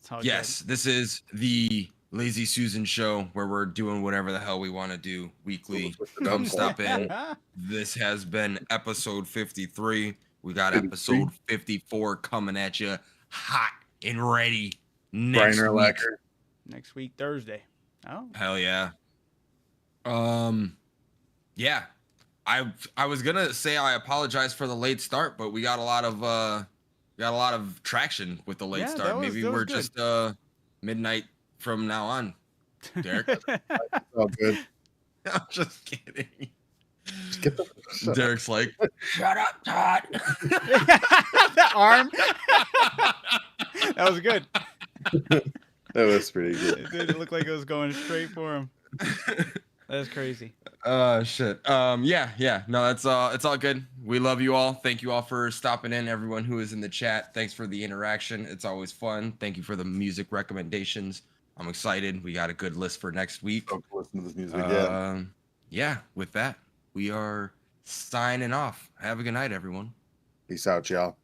It's all Yes, this is the Lazy Susan show where we're doing whatever the hell we want to do weekly. Come good. stop in. This has been episode 53. We got episode 54 coming at you hot and ready next Briner week. Lacquer. Next week, Thursday. Oh, Hell yeah. Yeah. I was gonna say I apologize for the late start, but we got a lot of traction with the late Yeah, start. that was- Maybe that was we're good. just midnight from now on. Derek. Oh, good. I'm just kidding. Just get the shut up. Derek's like, shut up, Todd. that arm. That was good. That was pretty good. It did look like it was going straight for him. That's crazy. Shit. Yeah. No, it's all good. We love you all. Thank you all for stopping in. Everyone who is in the chat, thanks for the interaction. It's always fun. Thank you for the music recommendations. I'm excited. We got a good list for next week. Don't listen to this music again. Yeah, with that, we are signing off. Have a good night, everyone. Peace out, y'all.